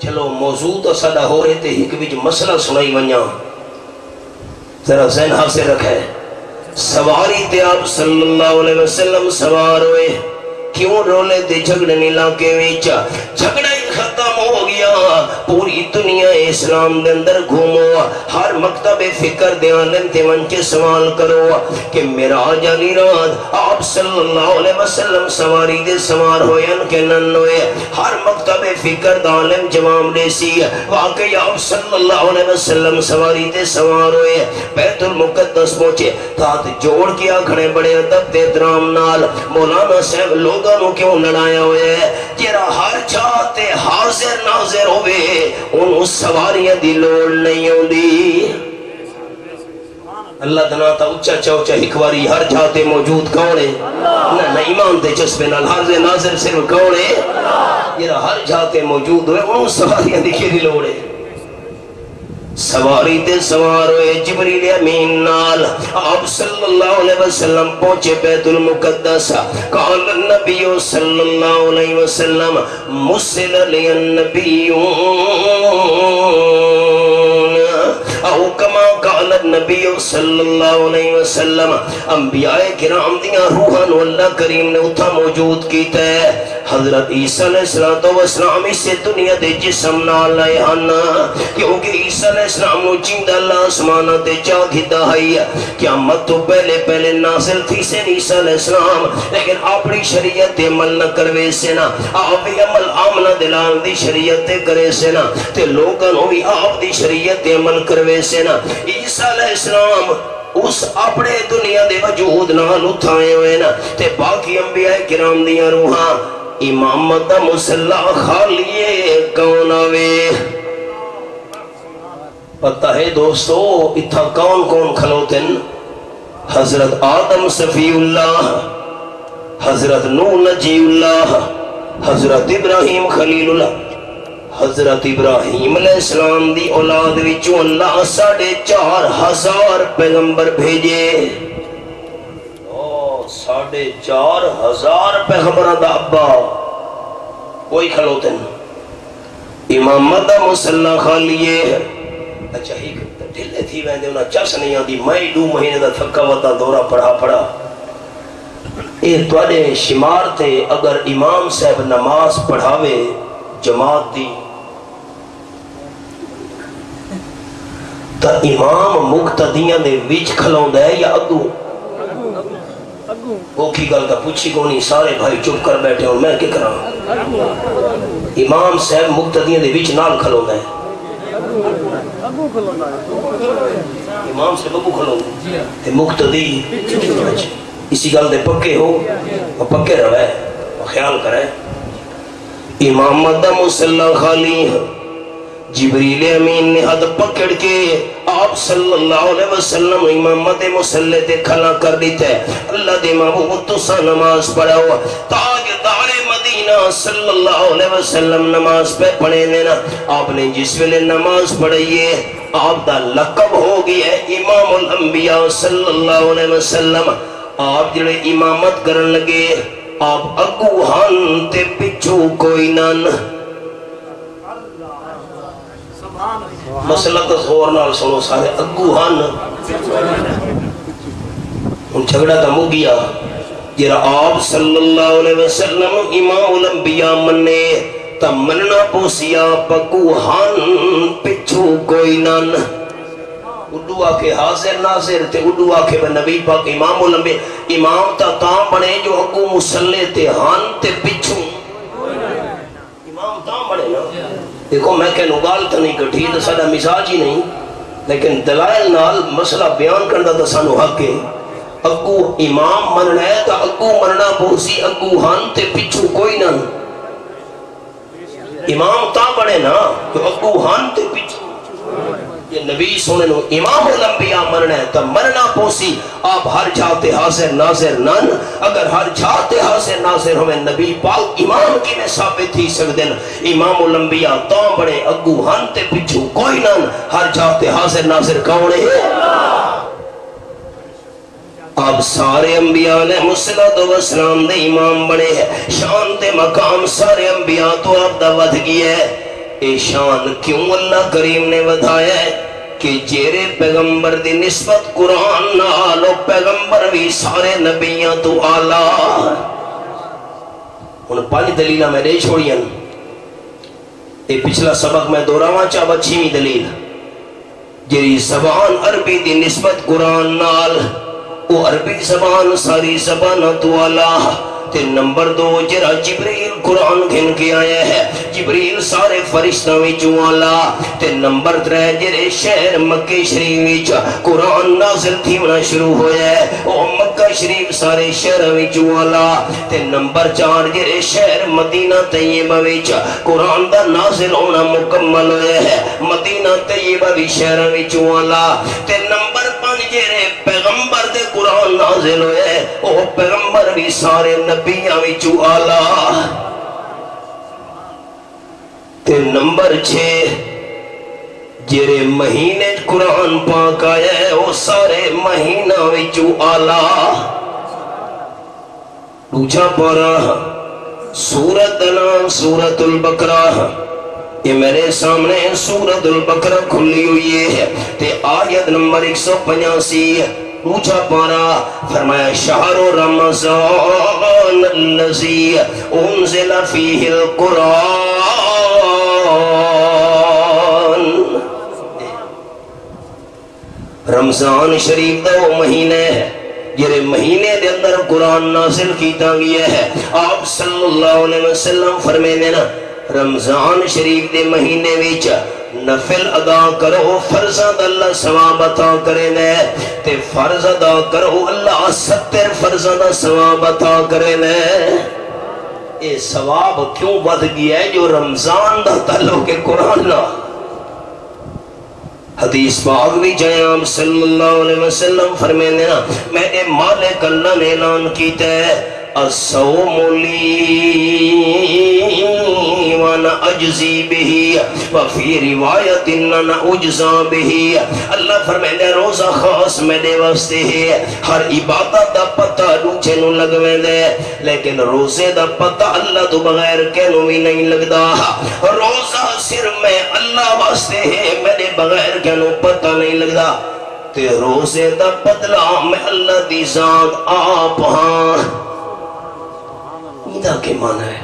چلو موضوع تو صدا ہو رہے تھے ایک بھی جو مسئلہ سنائی ونیا ذرا ذہن حاصل رکھے سواری تے آپ صلی اللہ علیہ وسلم سوار ہوئے کیوں رولے تے جھگڑے علاقے ویچا جھگڑا ہی ختم ہو گیا پوری دنیا اسلام دے اندر گھومو ہر مکتب فکر دے عالم تے منچے سوال کرو کہ معراج علی رات آپ صلی اللہ علیہ وسلم سواری دے سوار ہوئے ان کے نن ہوئے ہر مکتب فکر دے عالم جواب دے سی واقعی آپ صلی اللہ علیہ وسلم سواری دے سوار ہوئے بیت المقدس پہنچے تات جوڑ کیا کھڑے بڑے ادب دے درام نال مولانا صاحب لوگوں کیوں لڑایا ہوئے جیرا ہر چاہتے حاضر ناظر ہوئے انہوں سواریاں دی لوڑ نہیں ہوں دی اللہ دناتا اچھا چوچا ہکواری ہر چاہتے موجود کونے نہ ایمان دے جسپے نال حاضر ناظر صرف کونے جیرا ہر چاہتے موجود ہوئے انہوں سواریاں دی کیری لوڑے سواری تے سوار ہوئے جبریل امین نال آپ صلی اللہ علیہ وسلم پہنچے بیت المقدس قال النبی صلی اللہ علیہ وسلم مسل لی النبیون او کما قال النبی صلی اللہ علیہ وسلم انبیاء کرام دیاں روحان واللہ کریم نے اتھا موجود کیتا ہے حضرت عیسیٰ علیہ السلام اسے دنیا دے جسم نہ لائے ہانا کیونکہ عیسیٰ علیہ السلام نو جیند اللہ اسمانہ دے جاگ ہدایہ قیامت تو پہلے نازل تھی سے عیسیٰ علیہ السلام لیکن اپنی شریعت عمل نہ کروے سے نا آپ بھی عمل آمنہ دلال دی شریعت کرے سے نا تے لوگاں بھی آپ دی شریعت عمل کروے سے نا عیسیٰ علیہ السلام اس اپنے دنیا دے وجود نال اٹھائے ہوئے نا تے باقی انبیاء کرام دیاں روحاں امامت مسلح خالیے کون آوے پتہ ہے دوستو اتھا کون کھلوتن حضرت آدم صفی اللہ حضرت نوح نجی اللہ، حضرت ابراہیم خلیل اللہ، حضرت ابراہیم علیہ السلام دی اولاد وچوں اللہ 4,500 پیغمبر بھیجے۔ 4,500 پیغمبران دا ابا کوئی کھلوتے ہیں۔ امامت دا مسلح خالیے اچھا ہی ڈھلے تھی ویندے انہاں چس نہیں آدھی، میں 2 مہینے دا تھکا وطا دورہ پڑھا اے توڑے شمار تھے اگر امام صاحب نماز پڑھاوے جماعت دی تا امام مقتدیاں دے وچ کھلوں دے یا اگو؟ وہ کی گل کا پوچھی کو نہیں، سارے بھائی چپ کر بیٹھے اور میں کیا کراں؟ امام صاحب مقتدیاں دے وچ نال کھلوں دے، امام صاحب اگو کھلوں دے مقتدی اسی گل دے پکے ہو اور پکے روے خیال کرے۔ امامت دا مسلح خالی جبریل امین نے حد پکڑ کے آپ صلی اللہ علیہ وسلم امامت مسلح تے کھلا کر دیتا ہے۔ اللہ دے محبوب تسا نماز پڑھاؤ، تاجدار مدینہ صلی اللہ علیہ وسلم نماز پہ پڑھے دینا۔ آپ نے جس ویلے نماز پڑھائیے آپ دا لقب ہو گیا ہے امام الانبیاء صلی اللہ علیہ وسلم۔ آپ جڑے امامت کرن لگے آپ اگو ہن تے پچھو کوئی نان۔ مسئلہ تو زور نال سنو سارے، اگو ہن ان جھگڑا تا مو گیا جرا آپ صلی اللہ علیہ وسلم امام الانبیاء منے تا مننا پوسی آپ اگو ہن پچھو کوئی نان۔ اڈو آکے حاضر ناظر تے اڈو آکے نبی پاک امام الانبیاء امام تا تاں بنے جو اگو مسلح تے ہن تے پچھو امام تاں بنے نا۔ دیکھو میں کہنو گال تا نہیں کٹھی تو ساڑا مزاج ہی نہیں، لیکن دلائل نال مسئلہ بیان کرنا تا سانو حق ہے۔ اگو امام مننا ہے تا اگو مننا پوسی اگو ہن تے پچھو کوئی نہ۔ امام تا بڑے نا تو اگو ہن تے پچھو یہ نبی سونے نو امام الانبیاء مننا ہے تا مننا پوسی آپ ہر جاتے حاضر ناظر نن۔ اگر ہر جاتے حاضر ناظر ہمیں نبی پاک امام کی میں ثابت تھی سکدن۔ امام الانبیاء تاں بڑے اگو ہن تے پچھو کوئی نن، ہر جاتے حاضر ناظر کون ہے؟ آپ سارے انبیاء علیہ السلام دے امام بڑے ہیں، شان تے مقام سارے انبیاء تو آپ دا ودھ گیا ہے۔ اے شان کیوں اللہ کریم نے ودھایا ہے کہ جیرے پیغمبر دی نسبت قرآن نالو پیغمبر بھی سارے نبیاں تو آلہ۔ ان 5 دلیلہ میں دے چھوڑیاں، اے پچھلا سبق میں دوراواں چاہا 6ویں دلیل جیری زبان عربی دی نسبت قرآن نال وہ عربی زبان ساری زبانہ تو آلہ۔ تے نمبر 2 جرا جبریل قرآن گھن کے آیا ہے، جبریل سارے فرشتہ وچوں آلہ۔ تے نمبر 3 جرے شہر مکہ شریف وچ قرآن نازل تھیونا شروع ہویا ہے او مکہ شریف سارے شہر وچوں آلہ۔ تے نمبر 4 جرے شہر مدینہ طیبہ وچ قرآن دا نازل ہونا مکمل ہویا ہے، مدینہ طیبہ بھی شہر وچوں آلہ۔ تے نمبر 5 جرے پیغمبر دے قرآن نازل ہویا ہے او پیغمبر بھی سارے نبیاں وچوں آلہ۔ تے نمبر 6 جرے مہینے قرآن پاک آیا ہے وہ سارے مہینہ وچوں آلہ۔ دوجا پارا سورت نام سورت البقرہ، یہ میرے سامنے سورت البقرہ کھلی ہوئی ہے تے آیت نمبر 185 دوجا پارا فرمایا شہر رمضان الذی انزل فیہ القرآن۔ رمضان شریف دا وہ مہینے ہے جرے مہینے دے اندر قرآن نازل کیتا گیا ہے۔ آپ صلی اللہ علیہ وسلم فرمے دینا رمضان شریف دے مہینے وچ نفل ادا کرو فرضاں اللہ ثواب عطا کرے نے، تے فرض ادا کرو اللہ 70 فرضاں دا ثواب عطا کرے نے۔ اے ثواب کیوں ود گیا ہے جو رمضان دا تعلق ہے قرآن نہ۔ حدیث پاک بھی جائیں صلی اللہ علیہ وسلم فرمائے نا میں اے مالک اللہ نے اعلان کیتا ہے الصوم لی وانا اجزی بہی وفی روایت انا اجزا بہی. اللہ فرمائے روزہ خاص میرے واسطے ہے. ہر عبادت دا پتہ دوچے نو لگویں دے لیکن روزے دا پتہ اللہ تو بغیر کینو بھی نہیں لگدا. روزہ صرف میں اللہ واسطے ہے میرے بغیر کینو پتہ نہیں لگدا. تے روزے دا بدلہ میں اللہ دی ذات آپ ہاں. ایدہ کے معنی ہے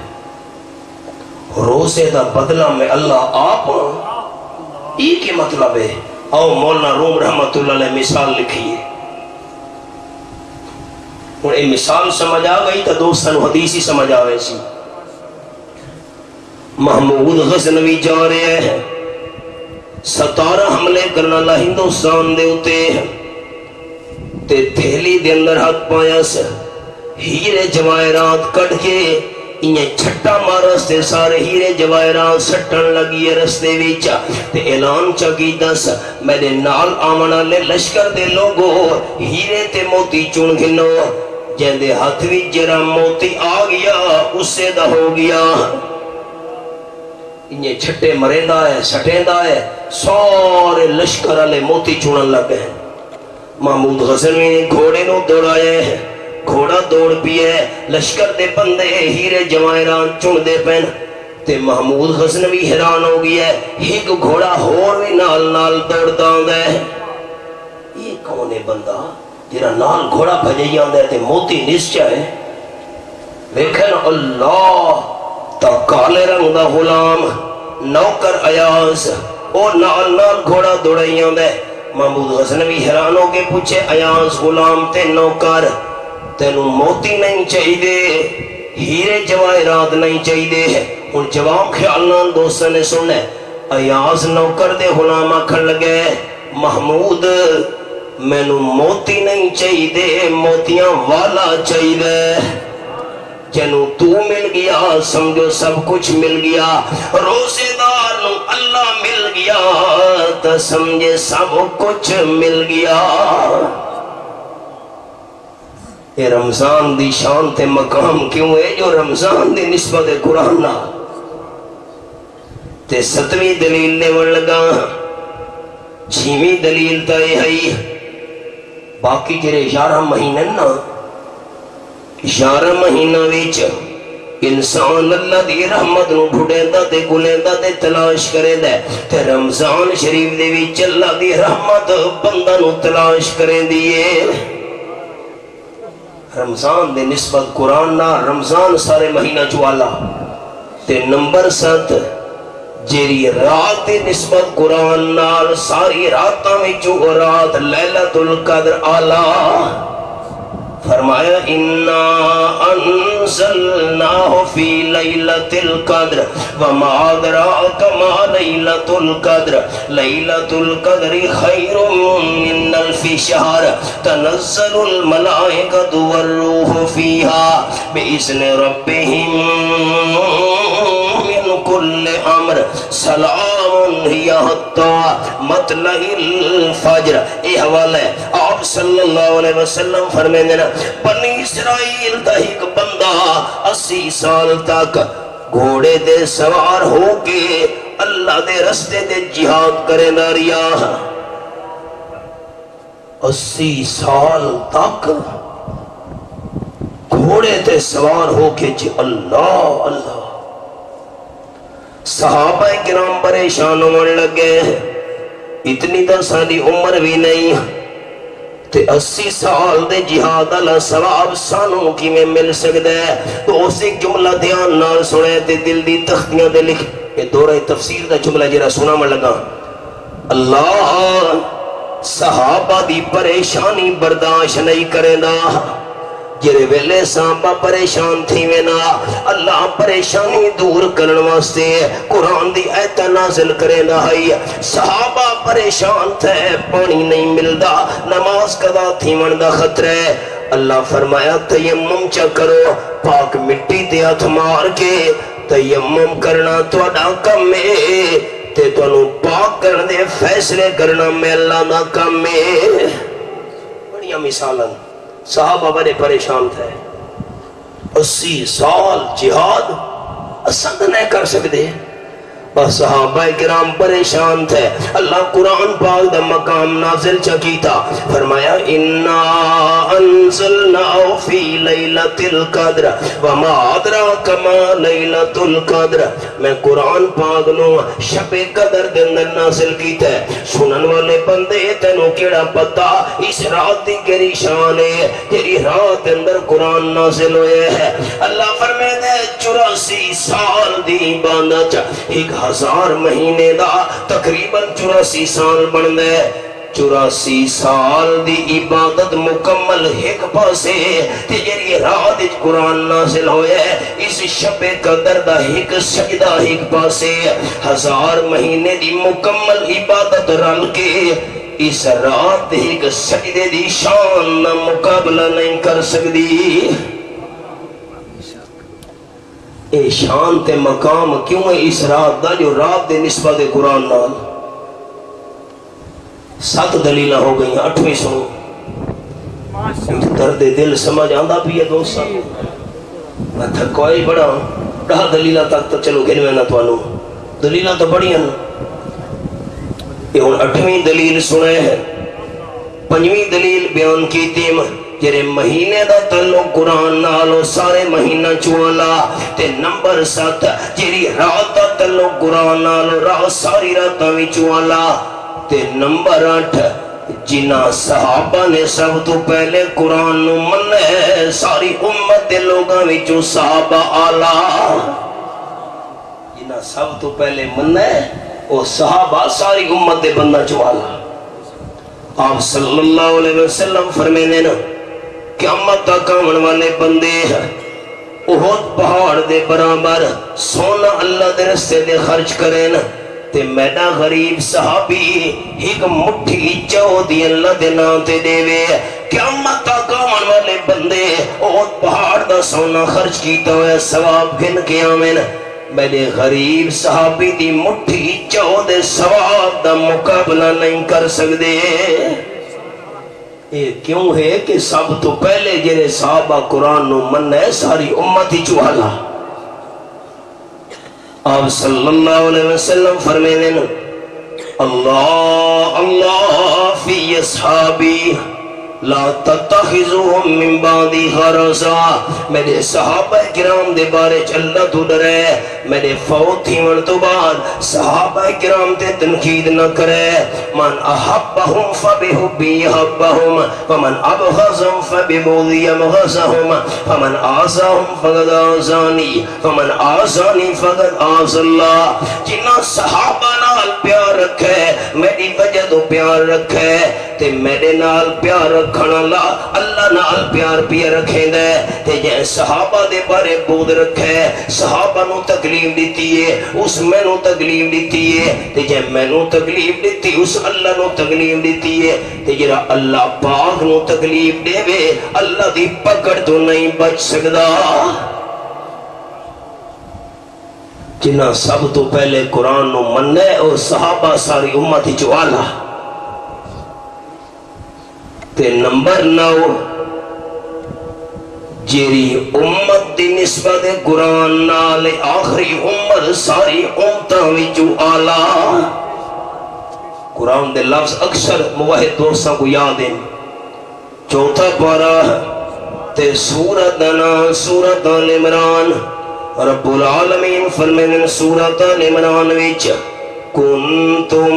روزے دا بدلہ میں اللہ آپ ہاں. ای کے مطلب ہے آؤ مولانا روم رحمت اللہ علیہ مثال لکھیے. اور یہ مثال سمجھ آ گئی تو دوستان حدیثی سمجھ آوے سی. محمود غزنوی جا رہے ہیں 17 حملے کرنا اللہ ہندوستان دے ہوتے ہیں تے تھیلی دے اندر ہاتھ پایا سے ہیرے جواہرات کٹ کے انہیں چھٹا مارس تے سارے ہیرے جواہرات سٹن لگی ہے رستے ویچا تے اعلان چاکی دس میرے نال آمنا لے لشکر دے لوگو ہیرے تے موتی چون گھنو جن دے ہاتھ وی جرا موتی آ گیا اس سے دا ہو گیا. انہیں چھٹے مرندہ ہے سٹیندہ ہے سارے لشکر والے موتی چونن لگ گئے. محمود غزنوی نے گھوڑے نو دوڑائے ہیں گھوڑا دوڑ پیے لشکر دے بندے ہیرے جواہران چون دے پین تے محمود غزنوی حیران ہو گیا ہے ایک گھوڑا ہور بھی نال نال دوڑ داؤں دے. یہ کون ہے بندہ جرا نال گھوڑا بھجیاں دے تے موتی نسچا ہے. لیکن اللہ تا کالے رنگ دا غلام نوکر ایاز او نال نال گھوڑا دوڑائیاں دے. محمود غزنوی حیرانوں کے پوچھے ایاز غلام تے نوکر تینو موتی نہیں چاہی دے ہیرے جواہرات نہیں چاہی دے. ان جواب خیالنان دوستہ نے سنے ایاز نوکر دے غلام آکھن لگے محمود میں نو موتی نہیں چاہی دے موتیاں والا چاہی دے. جنو تو مل گیا سمجھو سب کچھ مل گیا. روزے دار نو اللہ مل گیا تو سمجھے سب کچھ مل گیا. یہ رمضان دی شان تے مقام کیوں ہے جو رمضان دی نسبت قرآن نا تے 7ویں دلیل نے ون لگا 6ویں دلیل تا یہ ہے باقی جرے 11 مہینے نا 11 مہینہ ویچ انسان اللہ دی رحمت نو ڈھوڑیندہ تے گلیندہ تے تلاش کرے دے تے رمضان شریف دے ویچ اللہ دی رحمت بندہ نو تلاش کرے دیئے. رمضان دے نسبت قرآن نا رمضان سارے مہینہ چوالا تے نمبر 7 جیری رات دے نسبت قرآن نال ساری راتاں میں جو رات لیلۃ القدر آلہ فرمایا اِنَّا أَنزَلْنَاهُ فِي لَيْلَةِ الْقَدْرِ وَمَا أَدْرَاكَ مَا لَيْلَةُ الْقَدْرِ لَيْلَةُ الْقَدْرِ خَيْرٌ مِّنَ أَلْفِ شَهْرٍ تَنَزَّلُ الْمَلَائِكَةُ وَالرُّوحُ فِيهَا بِإِذْنِ رَبِّهِم من كل امر سلام هي حتى مطلع الفجر. اے حوالہ ہے آپ صلی اللہ علیہ وسلم فرمائیں نا بنی اسرائیل دا ایک بندہ 80 سال تک گھوڑے دے سوار ہو کے اللہ دے رستے دے جہاد کرے نہ ریا. 80 سال تک گھوڑے دے سوار ہو کے اللہ اللہ. صحابہ کرام پریشان ہونے لگے اتنی تو ساری عمر بھی نہیں تے 80 سال دے جہاد اللہ ثواب سانوں کی میں مل سکتا ہے. تو اس ایک جملہ دھیان نال سنے تے دل دی تختیاں دے لکھ یہ دورہ تفسیر دا جملہ جرا سنا میں لگا. اللہ صحابہ دی پریشانی برداشت نہیں کرے دا جرے ویلے صحابہ پریشان تھی وینا اللہ پریشانی دور کرن واسطے قرآن دی آیت نازل کرے نہ ہے. صحابہ پریشان تھے پانی نہیں ملدا نماز قضا تھی من دا خطرہ ہے. اللہ فرمایا تیمم چا کرو پاک مٹی تے ہاتھ مار کے تیمم کرنا توڑا کم ہے تے تو پاک کرن دے فیصلے کرنا میں اللہ دا کم ہے. بڑیا مثالاں صحابہ بڑے پریشان تھے 80 سال جہاد اسند نہیں کر سکتے. بس صحابہ کرام پریشان تھے. اللہ قرآن پاک دا مقام نازل چکیتا. فرمایا اِنَّا أَنزَلْنَاهُ فِي لَيْلَةِ الْقَدْرِ وَمَا أَدْرَاكَ مَا لَيْلَةُ الْقَدْرِ. میں قرآن پاک نو شب قدر دے اندر نازل کیتا ہے. سنن والے بندے تینوں کیڑا پتا اس رات دی کیڑی شان ہے جیڑی رات اندر قرآن نازل ہوئے ہے. اللہ فرمائے دے 84 سال دی عبادت 1000 مہینے دا تقریباً 84 سال بن دے. 84 سال دی عبادت مکمل ایک پاسے تے جیڑی رات وچ قرآن نازل ہویا ہے اس شب قدر دا ایک سجدہ ایک پاسے. 1000 مہینے دی مکمل عبادت رل کے اس رات ایک سجدے دی شان دا مقابلہ نہیں کر سکتی. اے شان تے مقام کیوں ہے اس رات دا جو رات دے نسبت قرآن نال. 7 دلیلہ ہو گئی. 8ویں سنو. درد دل سمجھ آندہ بھی ہے دوستاں. میں تھکوائی بڑا 10 دلیلہ تک تو چلو گھنوے نہ توانو دلیلہ تو بڑی ہیں. یہ ان 8ویں دلیل سنے ہیں. 5ویں دلیل بیان کی تیم جرے مہینے دا تعلق قرآن نالو سارے مہینہ چوالا. تے نمبر 7 جری رات دا تعلق قرآن نالو رات ساری راتاں وی چوالا. تے نمبر 8 جنہ صحابہ نے سب تو پہلے قرآن نو مننے ساری امت دے لوگاں وچوں صحابہ آلہ. جنہ سب تو پہلے مننے وہ صحابہ ساری امت دے بندہ چوالا. آپ صلی اللہ علیہ وسلم فرمینے نا قیامت تک آمن والے بندے احد پہاڑ دے برابر سونا اللہ دے رستے دے خرچ کریں تے میڈا غریب صحابی ایک مٹھی چاو دی اللہ دے ناتے دے وے. قیامت تک آمن والے بندے احد پہاڑ دا سونا خرچ کیتا ہوئے ثواب گن کے آمین. میرے غریب صحابی دی مٹھی چاو دے ثواب دا مقابلہ نہیں کر سکتے. یہ کیوں ہے کہ سب تو پہلے جنہیں صحابہ قرآن نو مننے ساری امت ہی چوالا. آپ صلی اللہ علیہ وسلم فرمینے اللہ اللہ فی اصحابی لا تتخذوهم من بعدی غرضا. میرے صحابہ کرام دے بارے اللہ تو ڈرے. میرے فوت ہی من تو بعد صحابہ کرام تے تنقید نہ کرے. من احبہم فبحبی احبہم ومن ابغضہم فببغضی ابغضہم فمن آزاہم فقد آزانی فمن آزانی فقد آز اللہ. جنہ صحابہ نال پیار رکھے میری وجہ تو پیار رکھے تے میرے نال پیار رکھنا اللہ نال پیار پیا رکھیں دے. تے جے صحابہ دے بارے بود رکھے صحابہ نو تکلیف دیتی ہے اس میں نو تکلیف دیتی ہے. تے جے میں نو تکلیف دیتی اس اللہ نو تکلیف دیتی ہے. تے جرا اللہ پاک نو تکلیف دے وے اللہ دی پکڑ تو نہیں بچ سکدا. جنہ سب تو پہلے قرآن نو مننے اور صحابہ ساری امت ہی چوالا. تے نمبر 9 جیری امت دی نسبت قرآن نال آخری امت ساری امتاں وچوں آلہ. قرآن دے لفظ اکثر موحد دوستاں کو یاد ہیں. 4 پارہ تے سورت نام سورت آل عمران رب العالمین فرمائیں سورت آل عمران وچ کنتم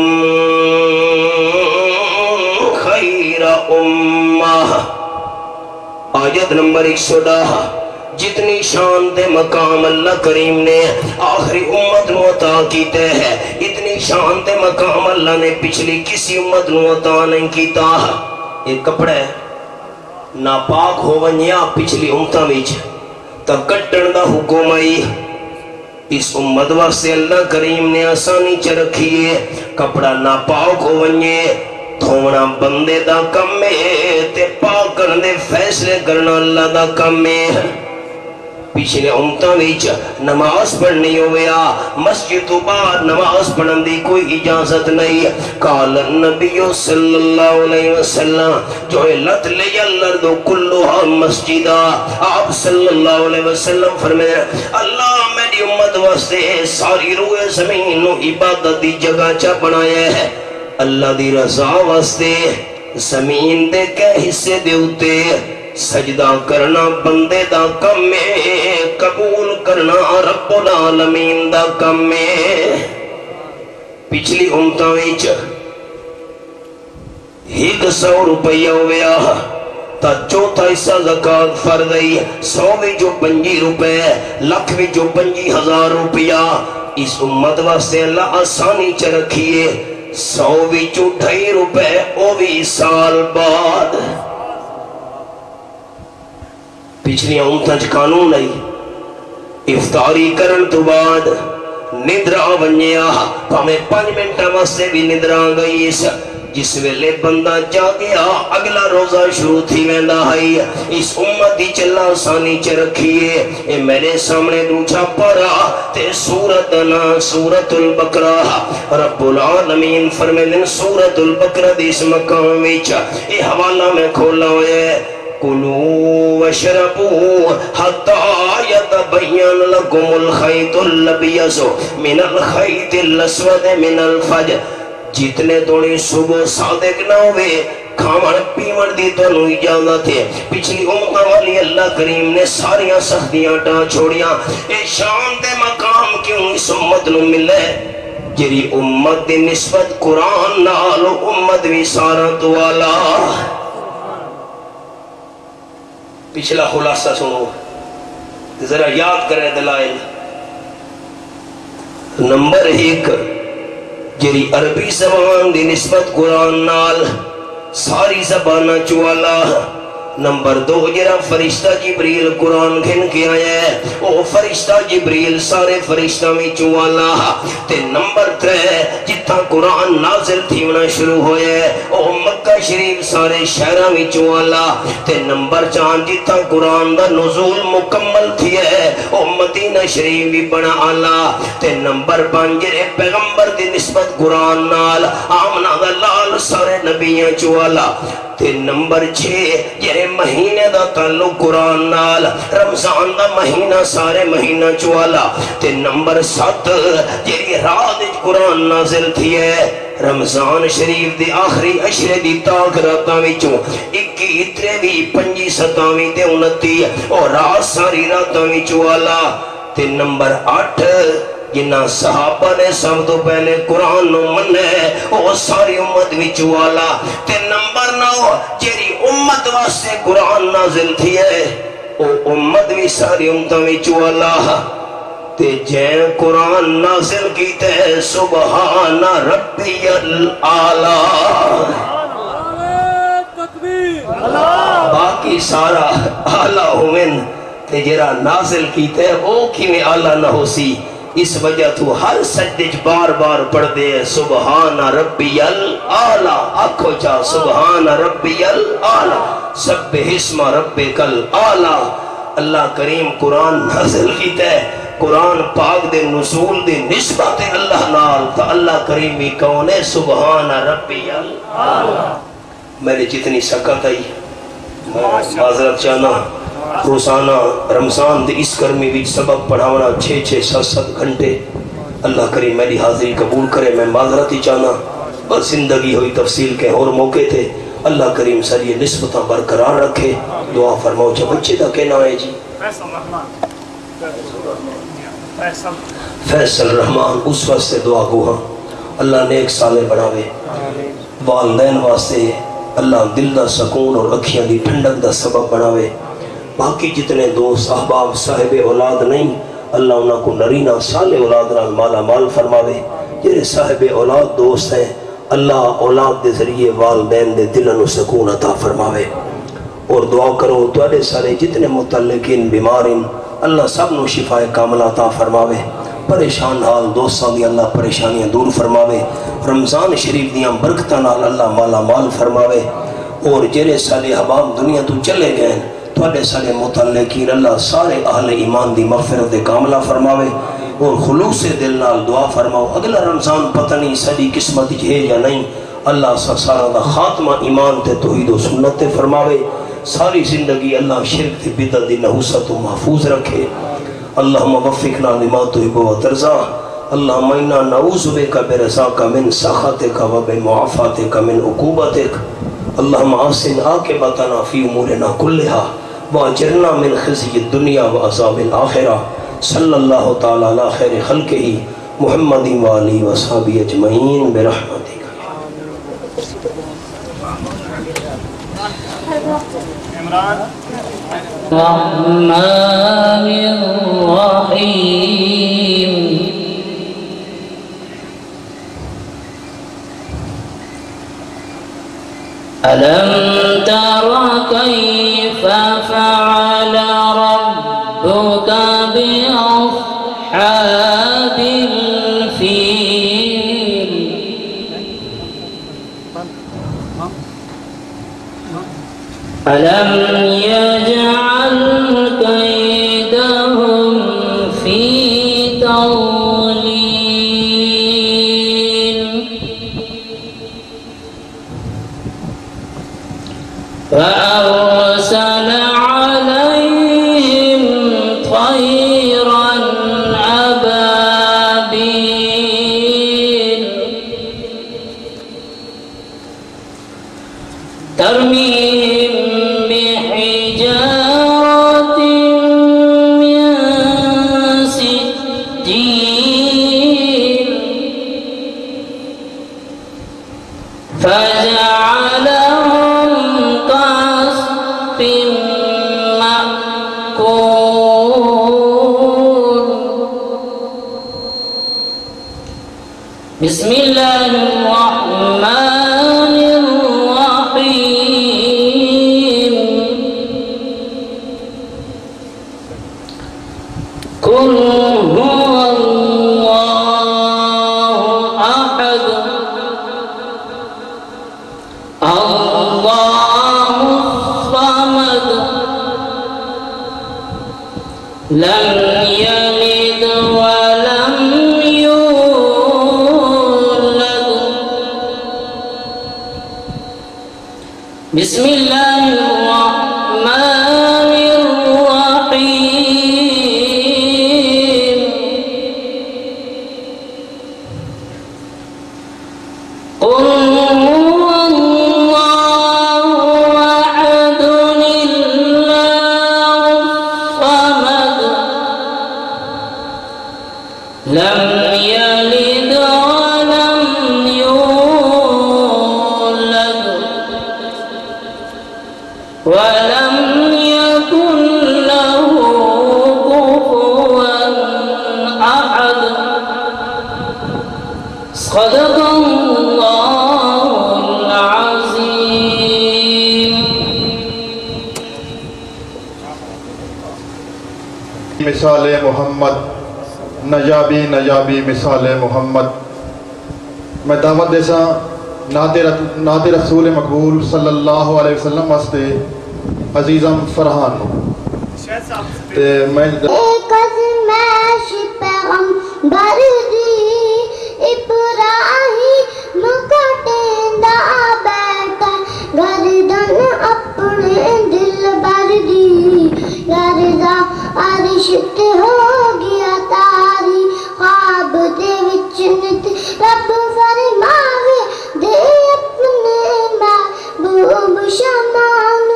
خیر امہ. آیت نمبر 110. جتنی شان دے مقام اللہ کریم نے آخری امت نو عطا کیتے ہیں اتنی شان دے مقام اللہ نے پچھلی کسی امت نو عطا نہیں کیتا. ایک کپڑے ناپاک ہو ونیا پچھلی امتاں وچ تا کٹن دا حکم آئی. اس امت واسطے اللہ کریم نے آسانی چ رکھی ہے. کپڑا ناپاک ہو ونیے دھونا بندے دا کم ہے تے پاک کرنے فیصلے کرنا اللہ دا کم ہے. پچھلے امتوں وچ نماز پڑھنی ہویا مسجد تو باہر نماز پڑھن دی کوئی اجازت نہیں. قال النبی صلی اللہ علیہ وسلم جعلت لی الارض کلها مسجدا. آپ صلی اللہ علیہ وسلم فرمائے اللہ میری امت واسطے ساری روئے زمین نو عبادت دی جگہ چا بنایا ہے. اللہ دی رضا واسطے زمین دے کے حصے دے اتے سجدہ کرنا بندے دا کم ہے، قبول کرنا رب العالمین دا کم ہے. پچھلی امتوں وچ 100 روپیہ ہویا تا چوتھا حصہ زکاة فرض ہے. 100 میں جو 25 روپے لاکھ میں جو 25,000 روپیہ اس امت واسطے اللہ آسانی چ رکھیے. 100 میں جو 2.5 روپے او بھی سال بعد. پچھلی امتاں چ قانون ہے افطاری کرن تو بعد ندرا ونیا پامیں 5 منٹاں واسطے بھی ندرا گئی. جس ویلے بندہ جا گیا اگلا روزہ شروع تھی ویندا ہے. اس امت دی چلا آسانی چ رکھیے. اے میرے سامنے دوچا پڑا تے سورت نا سورت البقرہ. رب العالمین فرمائیں سورت البقرہ دی اس مقام وچ اے حوالہ میں کھولا ہویا ہے کلوا واشربوا حتى يتبين لكم الخيط الابيض من الخيط الاسود من الفجر. جتنے توڑی صبح صادق نہ ہوئے کھاون پیون دی تو نو اجازت ہے. پچھلی امتوں والی اللہ کریم نے ساریاں سختیاں ٹا چھوڑیاں. اے شان دے مقام کیوں اس امت نو ملے جری امت دی نسبت قرآن نال امت بھی سارا تو والا. پچھلا خلاصہ سنو ذرا یاد کریں دلائل. نمبر 1 جری عربی زبان دی نسبت قرآن نال ساری زبانہ چوالا. نمبر 2 جرا فرشتہ جبریل قرآن گھن کے آیا ہے او فرشتہ جبریل سارے فرشتہ میں چوالا. تے نمبر 3 جتھا قرآن نازل تھیونا شروع ہویا ہے او مکہ شریف سارے شہرہ میں چوالا. تے نمبر 4 جتھا قرآن دا نزول مکمل تھی ہے او مدینہ شریف بھی بنا آلا. تے نمبر 5 جرے پیغمبر دی نسبت قرآن نال آمنہ دا لال سارے نبیاں چوالا. تے نمبر 6 جرے مہینے دا تعلق قرآن نال رمضان دا مہینہ سارے مہینہ چوالا. تے نمبر 7 جری رات قرآن نازل تھی ہے رمضان شریف دی آخری عشرے دی تاک راتاں وچوں 21 23 25 27 تے 29 اور رات ساری راتاں وچوں والا. تے نمبر 8 جنہ صحابہ نے سب تو پہلے قرآن نو مننے او ساری امت وچ والا. تے نمبر 9 جیری امت واسطے قرآن نازل تھی ہے او امت بھی ساری امتوں وچ والا. تے جین قرآن نازل کیتے سبحان ربی الاعلی. باقی سارا اعلی ہوئن تے جرا نازل کیتے او کی میں اعلی نہ ہو سی. اس وجہ تو ہر سجدج بار بار پڑھ دے سبحان ربی الاعلی. آکھو چاہ سبحان ربی الاعلی سبح اسم ربک الاعلی. اللہ کریم قرآن نازل کیتا ہے قرآن پاک دے نزول دے نسبت اللہ نال تا اللہ کریمی کون ہے سبحان ربی الاعلی. میرے جتنی سکت آئی معذرت چاہنا روزانہ رمضان دے اس گرمی وچ سبق پڑھاونا 6-7 گھنٹے. اللہ کریم میری حاضری قبول کرے. میں معذرت ہی چاہنا بس زندگی ہوئی تفصیل کے اور موقع تھے. اللہ کریم ساری نسبتاں برقرار رکھے. دعا فرماؤ جب بچے دا کہنا ہے جی فیصل رحمان اس واسطے دعا گو ہاں اللہ نیک سالے بڑھاوے. والدین واسطے اللہ دل دا سکون اور اکھیاں دی ٹھنڈک دا سبب بڑھاوے. باقی جتنے دوست احباب صاحب اولاد نہیں اللہ انہاں کو نرینہ سال اولاد نال مالا مال فرماوے. جنہیں صاحب اولاد دوست ہیں اللہ اولاد دے ذریعے والدین دے دلن و سکون عطا فرماوے. اور دعا کرو تواڈے سارے جتنے متعلقین بیمارین اللہ سب نو شفاء کاملہ عطا فرماوے. پریشان حال دوستان دی اللہ پریشانیاں دور فرماوے. رمضان شریف دیاں برکتاں نال اللہ مالا مال فرماوے. اور جڑے سارے احباب دنیا تو چلے گئے تھوڑے سارے متعلقین اللہ سارے اہل ایمان دی مغفرت کاملہ فرماوے اور خلوص دل نال دعا فرماؤ اگلا رمضان پتہ نہیں ساری قسمت ہے یا نہیں اللہ سارا دا خاتمہ ایمان تے توحید و سنت تے فرماوے ساری زندگی اللہ شرک تے بدعت دی نحوست و محفوظ رکھے اللہم وفقنا لما تحب و ترضا اللہم انا نعوذ بک برضاک من سخطک و بمعافاتک من عقوبتک اللہم احسن عاقبتنا فی امورنا کلھا واجرنا من خزی الدنیا و عذاب الآخرہ صلی اللہ تعالی علی خیر خلقہ محمد و آلہ و صحابہ اجمعین برحمتک الرحمن الرحیم ألم تر كيف فعل ربك بأصحاب الفيل ألم يجعل كيدهم في تضليل فأرسل عليهم طيرا أبابيل ترميهم بحجارة من سجيل فجعلهم كعصف مأكول بسم الله الرحمن الرحيم قل هو الله أحد الله الصمد لم يلد ولم يولد بسم الله الرحمن الرحيم قل هو الله أحد الله الصمد لم يلد ولم يولد ولم يكن له كفوا أحد صدق الله العظيم مثال محمد نجابی مثال محمد میں دعوت دیسا نات رسول مقبول صلی اللہ علیہ وسلم واسطے عزیزم فرحان تے میں ایک ازمائش پیغمبر دی ابراہیم کٹیندا بیٹھا گردن اپنے دل بر دی یاردا عرش تے ہو گیا تاری خواب دے وچ نت رب فرماوے دے اپنے محبوب شمان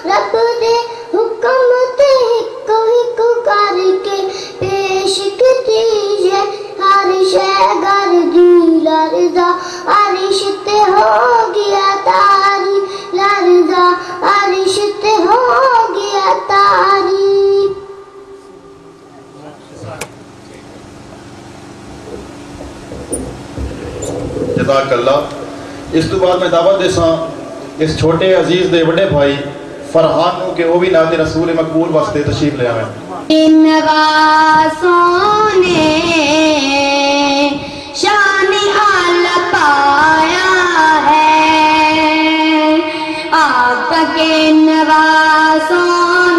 رب دے حکم تے ہک ہک کر کے پیش کیجے ہر شے گر دی لرزا عرش تے ہو گیا تاری لرزا عرش تے ہو گیا تاری جزاک اللہ اس تو بعد میں دعوت دیسا اس چھوٹے عزیز دے بڑے بھائی فرحان ہوں کہ وہ بھی نات رسول مقبول واسطے تشریف لے آئے نواسوں نے شان آل پایا ہے آقا کے نواسوں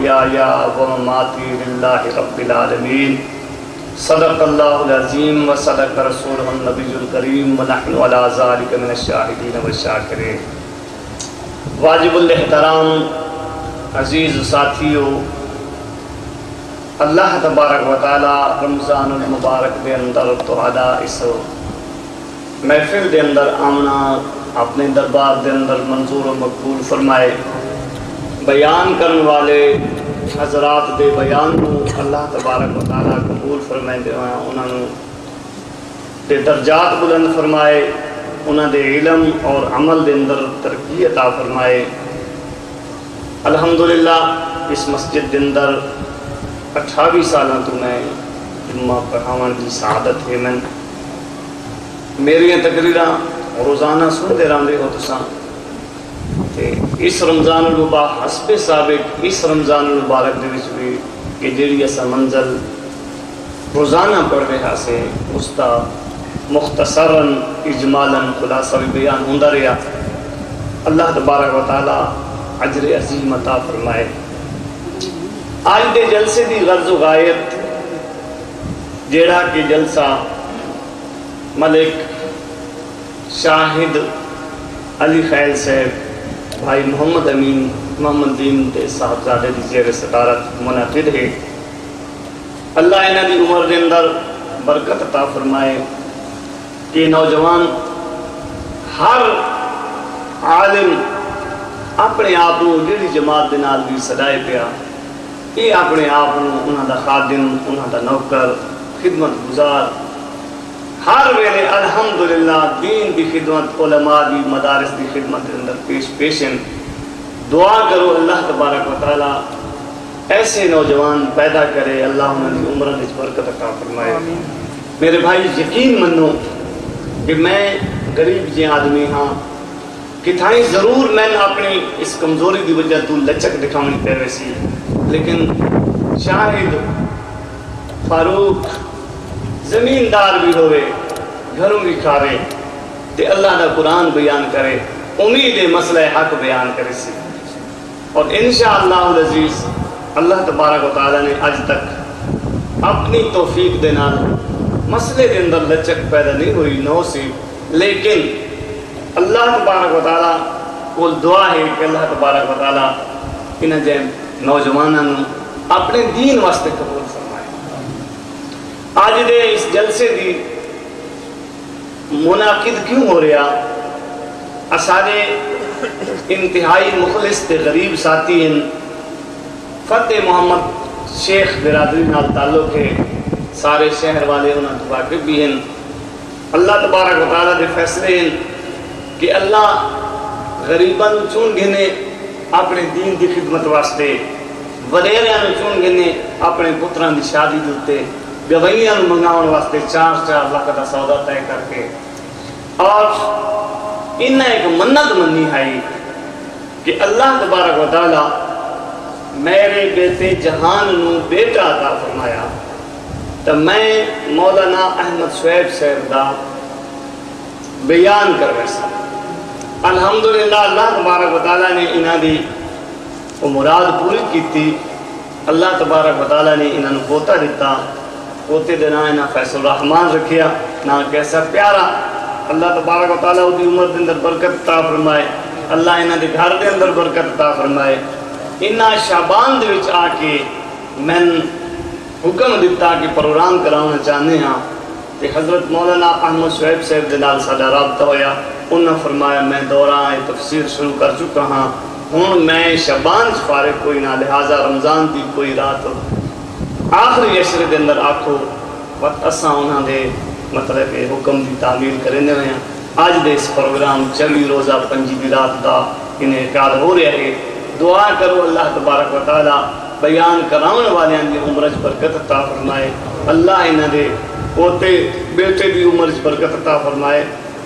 ومحیایا ومماتی للہ رب العالمین صدق اللہ العظیم وصدق رسولہ النبی الکریم ونحن علی ذالک من الشاہدین والشاکرین۔ واجب الاحترام عزیز ساتھیو، اللہ تبارک و تعالی رمضان المبارک دے اندر تہاڈا اس محفل دے اندر آمنا اپنے دربار دے اندر منظور و مقبول فرمائے۔ بیان کرنے والے حضرات دے بیان نو اللہ تبارک و تعالی قبول فرمائے دے انہوں دے درجات بلند فرمائے، انہوں دے علم اور عمل دے اندر ترقی عطا فرمائے۔ الحمدللہ اس مسجد دے اندر 28 سالاں تو میں جمعہ پڑھاون کی سعادت ہے۔ میں میری تقریراں روزانہ سنتے رہندے ہو تساں تے اس رمضان المبارک حسب سابق اس رمضان المبارک دے وچ بھی کہ جیڑی اسا منزل روزانہ پڑھ رہا سے اس دا مختصراً اجمالاً خلاصہ بھی بیان ہوندا رہا۔ اللہ تبارک و تعالی اجر عظیم عطا فرمائے۔ آج دے جلسے دی غرض و غایت جیڑا کہ جلسہ ملک شاہد علی خیل صاحب بھائی محمد امین محمد دین دے صاحبزادے دی زیر صدارت منعقد ہے، اللہ انہاں دی عمر دے اندر برکت عطا فرمائے کہ نوجوان ہر عالم اپنے آپ کو جڑی جماعت دے نال بھی سدائے پیا، یہ اپنے آپ انہاں دا خادم انہاں دا نوکر خدمت گزار ہر ویلے الحمدللہ دین دی خدمت علماء دی مدارس دی خدمت دے اندر پیشن دعا کرو اللہ تبارک و تعالی ایسے نوجوان پیدا کرے، اللہ انہاں دی عمرہ وچ برکت عطا فرمائے۔ میرے بھائی یقین منو کہ میں غریب جے آدمی ہاں کتھائیں ضرور میں اپنی اس کمزوری دی وجہ تو لچک دکھاونی پہ ویسی، لیکن شاہد فاروق زمیندار بھی ہوئے گھروں بھی کھاوے تے اللہ دا قرآن بیان کرے، امید مسئلہ حق بیان کرے سی، اور انشاءاللہ العزیز اللہ تبارک و تعالیٰ نے آج تک اپنی توفیق دے نال مسئلے دے اندر لچک پیدا نہیں ہوئی نو سی، لیکن اللہ تبارک و تعالیٰ کو دعا ہے کہ اللہ تبارک و تعالیٰ انہیں جائیں نوجوانوں اپنے دین واسطے قبول فرمائے۔ آج دے اس جلسے دی منعقد کیوں ہو رہا؟ اسارے انتہائی مخلص تے غریب ساتھی ہیں، فتح محمد شیخ برادری نال تعلق ہے، سارے شہر والے انہاں تو واقف بھی ہیں۔ اللہ تبارک و تعالیٰ دے فیصلے ہیں کہ اللہ غریباں چون گھنے اپنے دین دی خدمت واسطے، وڈیریاں چون گھنے اپنے پتراں دی شادی دوتے، گوائیاں منگاؤن واسطے 4 لاکھ دا سودا طے کر کے، اور انہیں ایک منت منی ہے کہ اللہ تبارک و تعالیٰ میرے بیٹے جہان نو بیٹا عطا فرمایا تو میں مولانا احمد شعیب صاحب دا بیان کر ویسا۔ الحمدللہ اللہ تبارک و تعالیٰ نے انہاں دی وہ مراد پوری کی تھی، اللہ تبارک و تعالیٰ نے انہاں نو پوتا دیتا، پوتے دے نا انہاں فیصل الرحمن رکھیا، نا کیسا پیارا، اللہ تبارک و تعالیٰ دی عمر دے اندر برکت عطا فرمائے، اللہ انہاں دے گھر دے اندر برکت عطا فرمائے۔ انہاں شعبان دے وچ آ کے میں حکم دیتا کہ پروگرام کرانا چاہنے ہاں، کہ حضرت مولانا احمد شعیب صاحب دے نال ساڈا رابطہ ہویا، انہاں فرمایا میں دوران تفسیر شروع کر چکا ہاں، ہوں میں شعبان فارغ کوئی نہ، لہٰذا رمضان دی کوئی رات آخری عشرے دے اندر آکھو وقت اساں انہاں دے مطلب حکم دی تعمیل کرنے ہوئے ہیں۔ آج دے اس پروگرام 24 روزہ 5 دی رات دا انعقاد ہو رہا ہے۔ دعا کرو اللہ تبارک و تعالیٰ بیان کراؤن والیاں دی عمر وچ برکت عطا فرمائے، اللہ انہاں دے پوتے بیٹے دی عمر وچ برکت عطا فرمائے،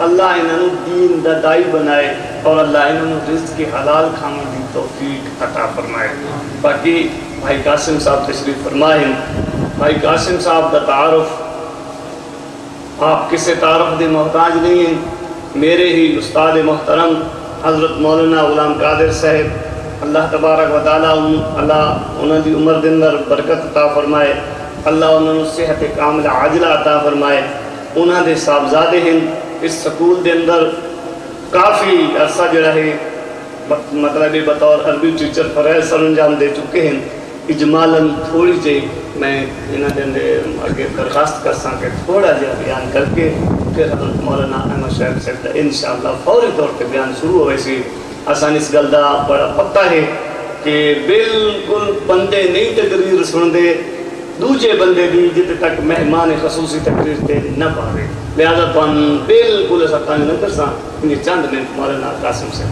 اللہ انہاں نو دین دا دائی بنائے، اور اللہ انہاں نو رزق کی حلال کھانے دی توفیق عطا فرمائے۔ باقی بھائی قاسم صاحب تشریف فرمائیں۔ بھائی قاسم صاحب دا تعارف آپ کسے تعارف دے محتاج نہیں ہیں، میرے ہی استاد محترم حضرت مولانا غلام قادر صاحب اللہ تبارک و تعالیٰ اللہ انہوں دی عمر دے اندر برکت عطا فرمائے، اللہ انہوں صحت کاملہ عاجلہ عطا فرمائے۔ انہوں دے صاحبزادے ہیں اس سکول دے اندر کافی عرصہ جو ہے مطلب بطور عربی ٹیچر فرائض سر انجام دے چکے ہیں۔ اجمالاً تھوڑی جی میں انہوں نے آگے درخواست کر ساں کہ تھوڑا جہا بیان کر کے پھر حضرت مولانا احمد شاہد صاحب انشاءاللہ فوری طور پہ بیان شروع ہوئے سی۔ آسان اس گل دا بڑا پتہ ہے کہ بالکل بندے نہیں تقریر سن دے دوجے بندے دی جتے تک مہمان خصوصی تقریر تے نہ پاوے، لہذا تو بالکل ایسا کام نہ کر ساں۔ انہیں چند منٹ مولانا قاسم سے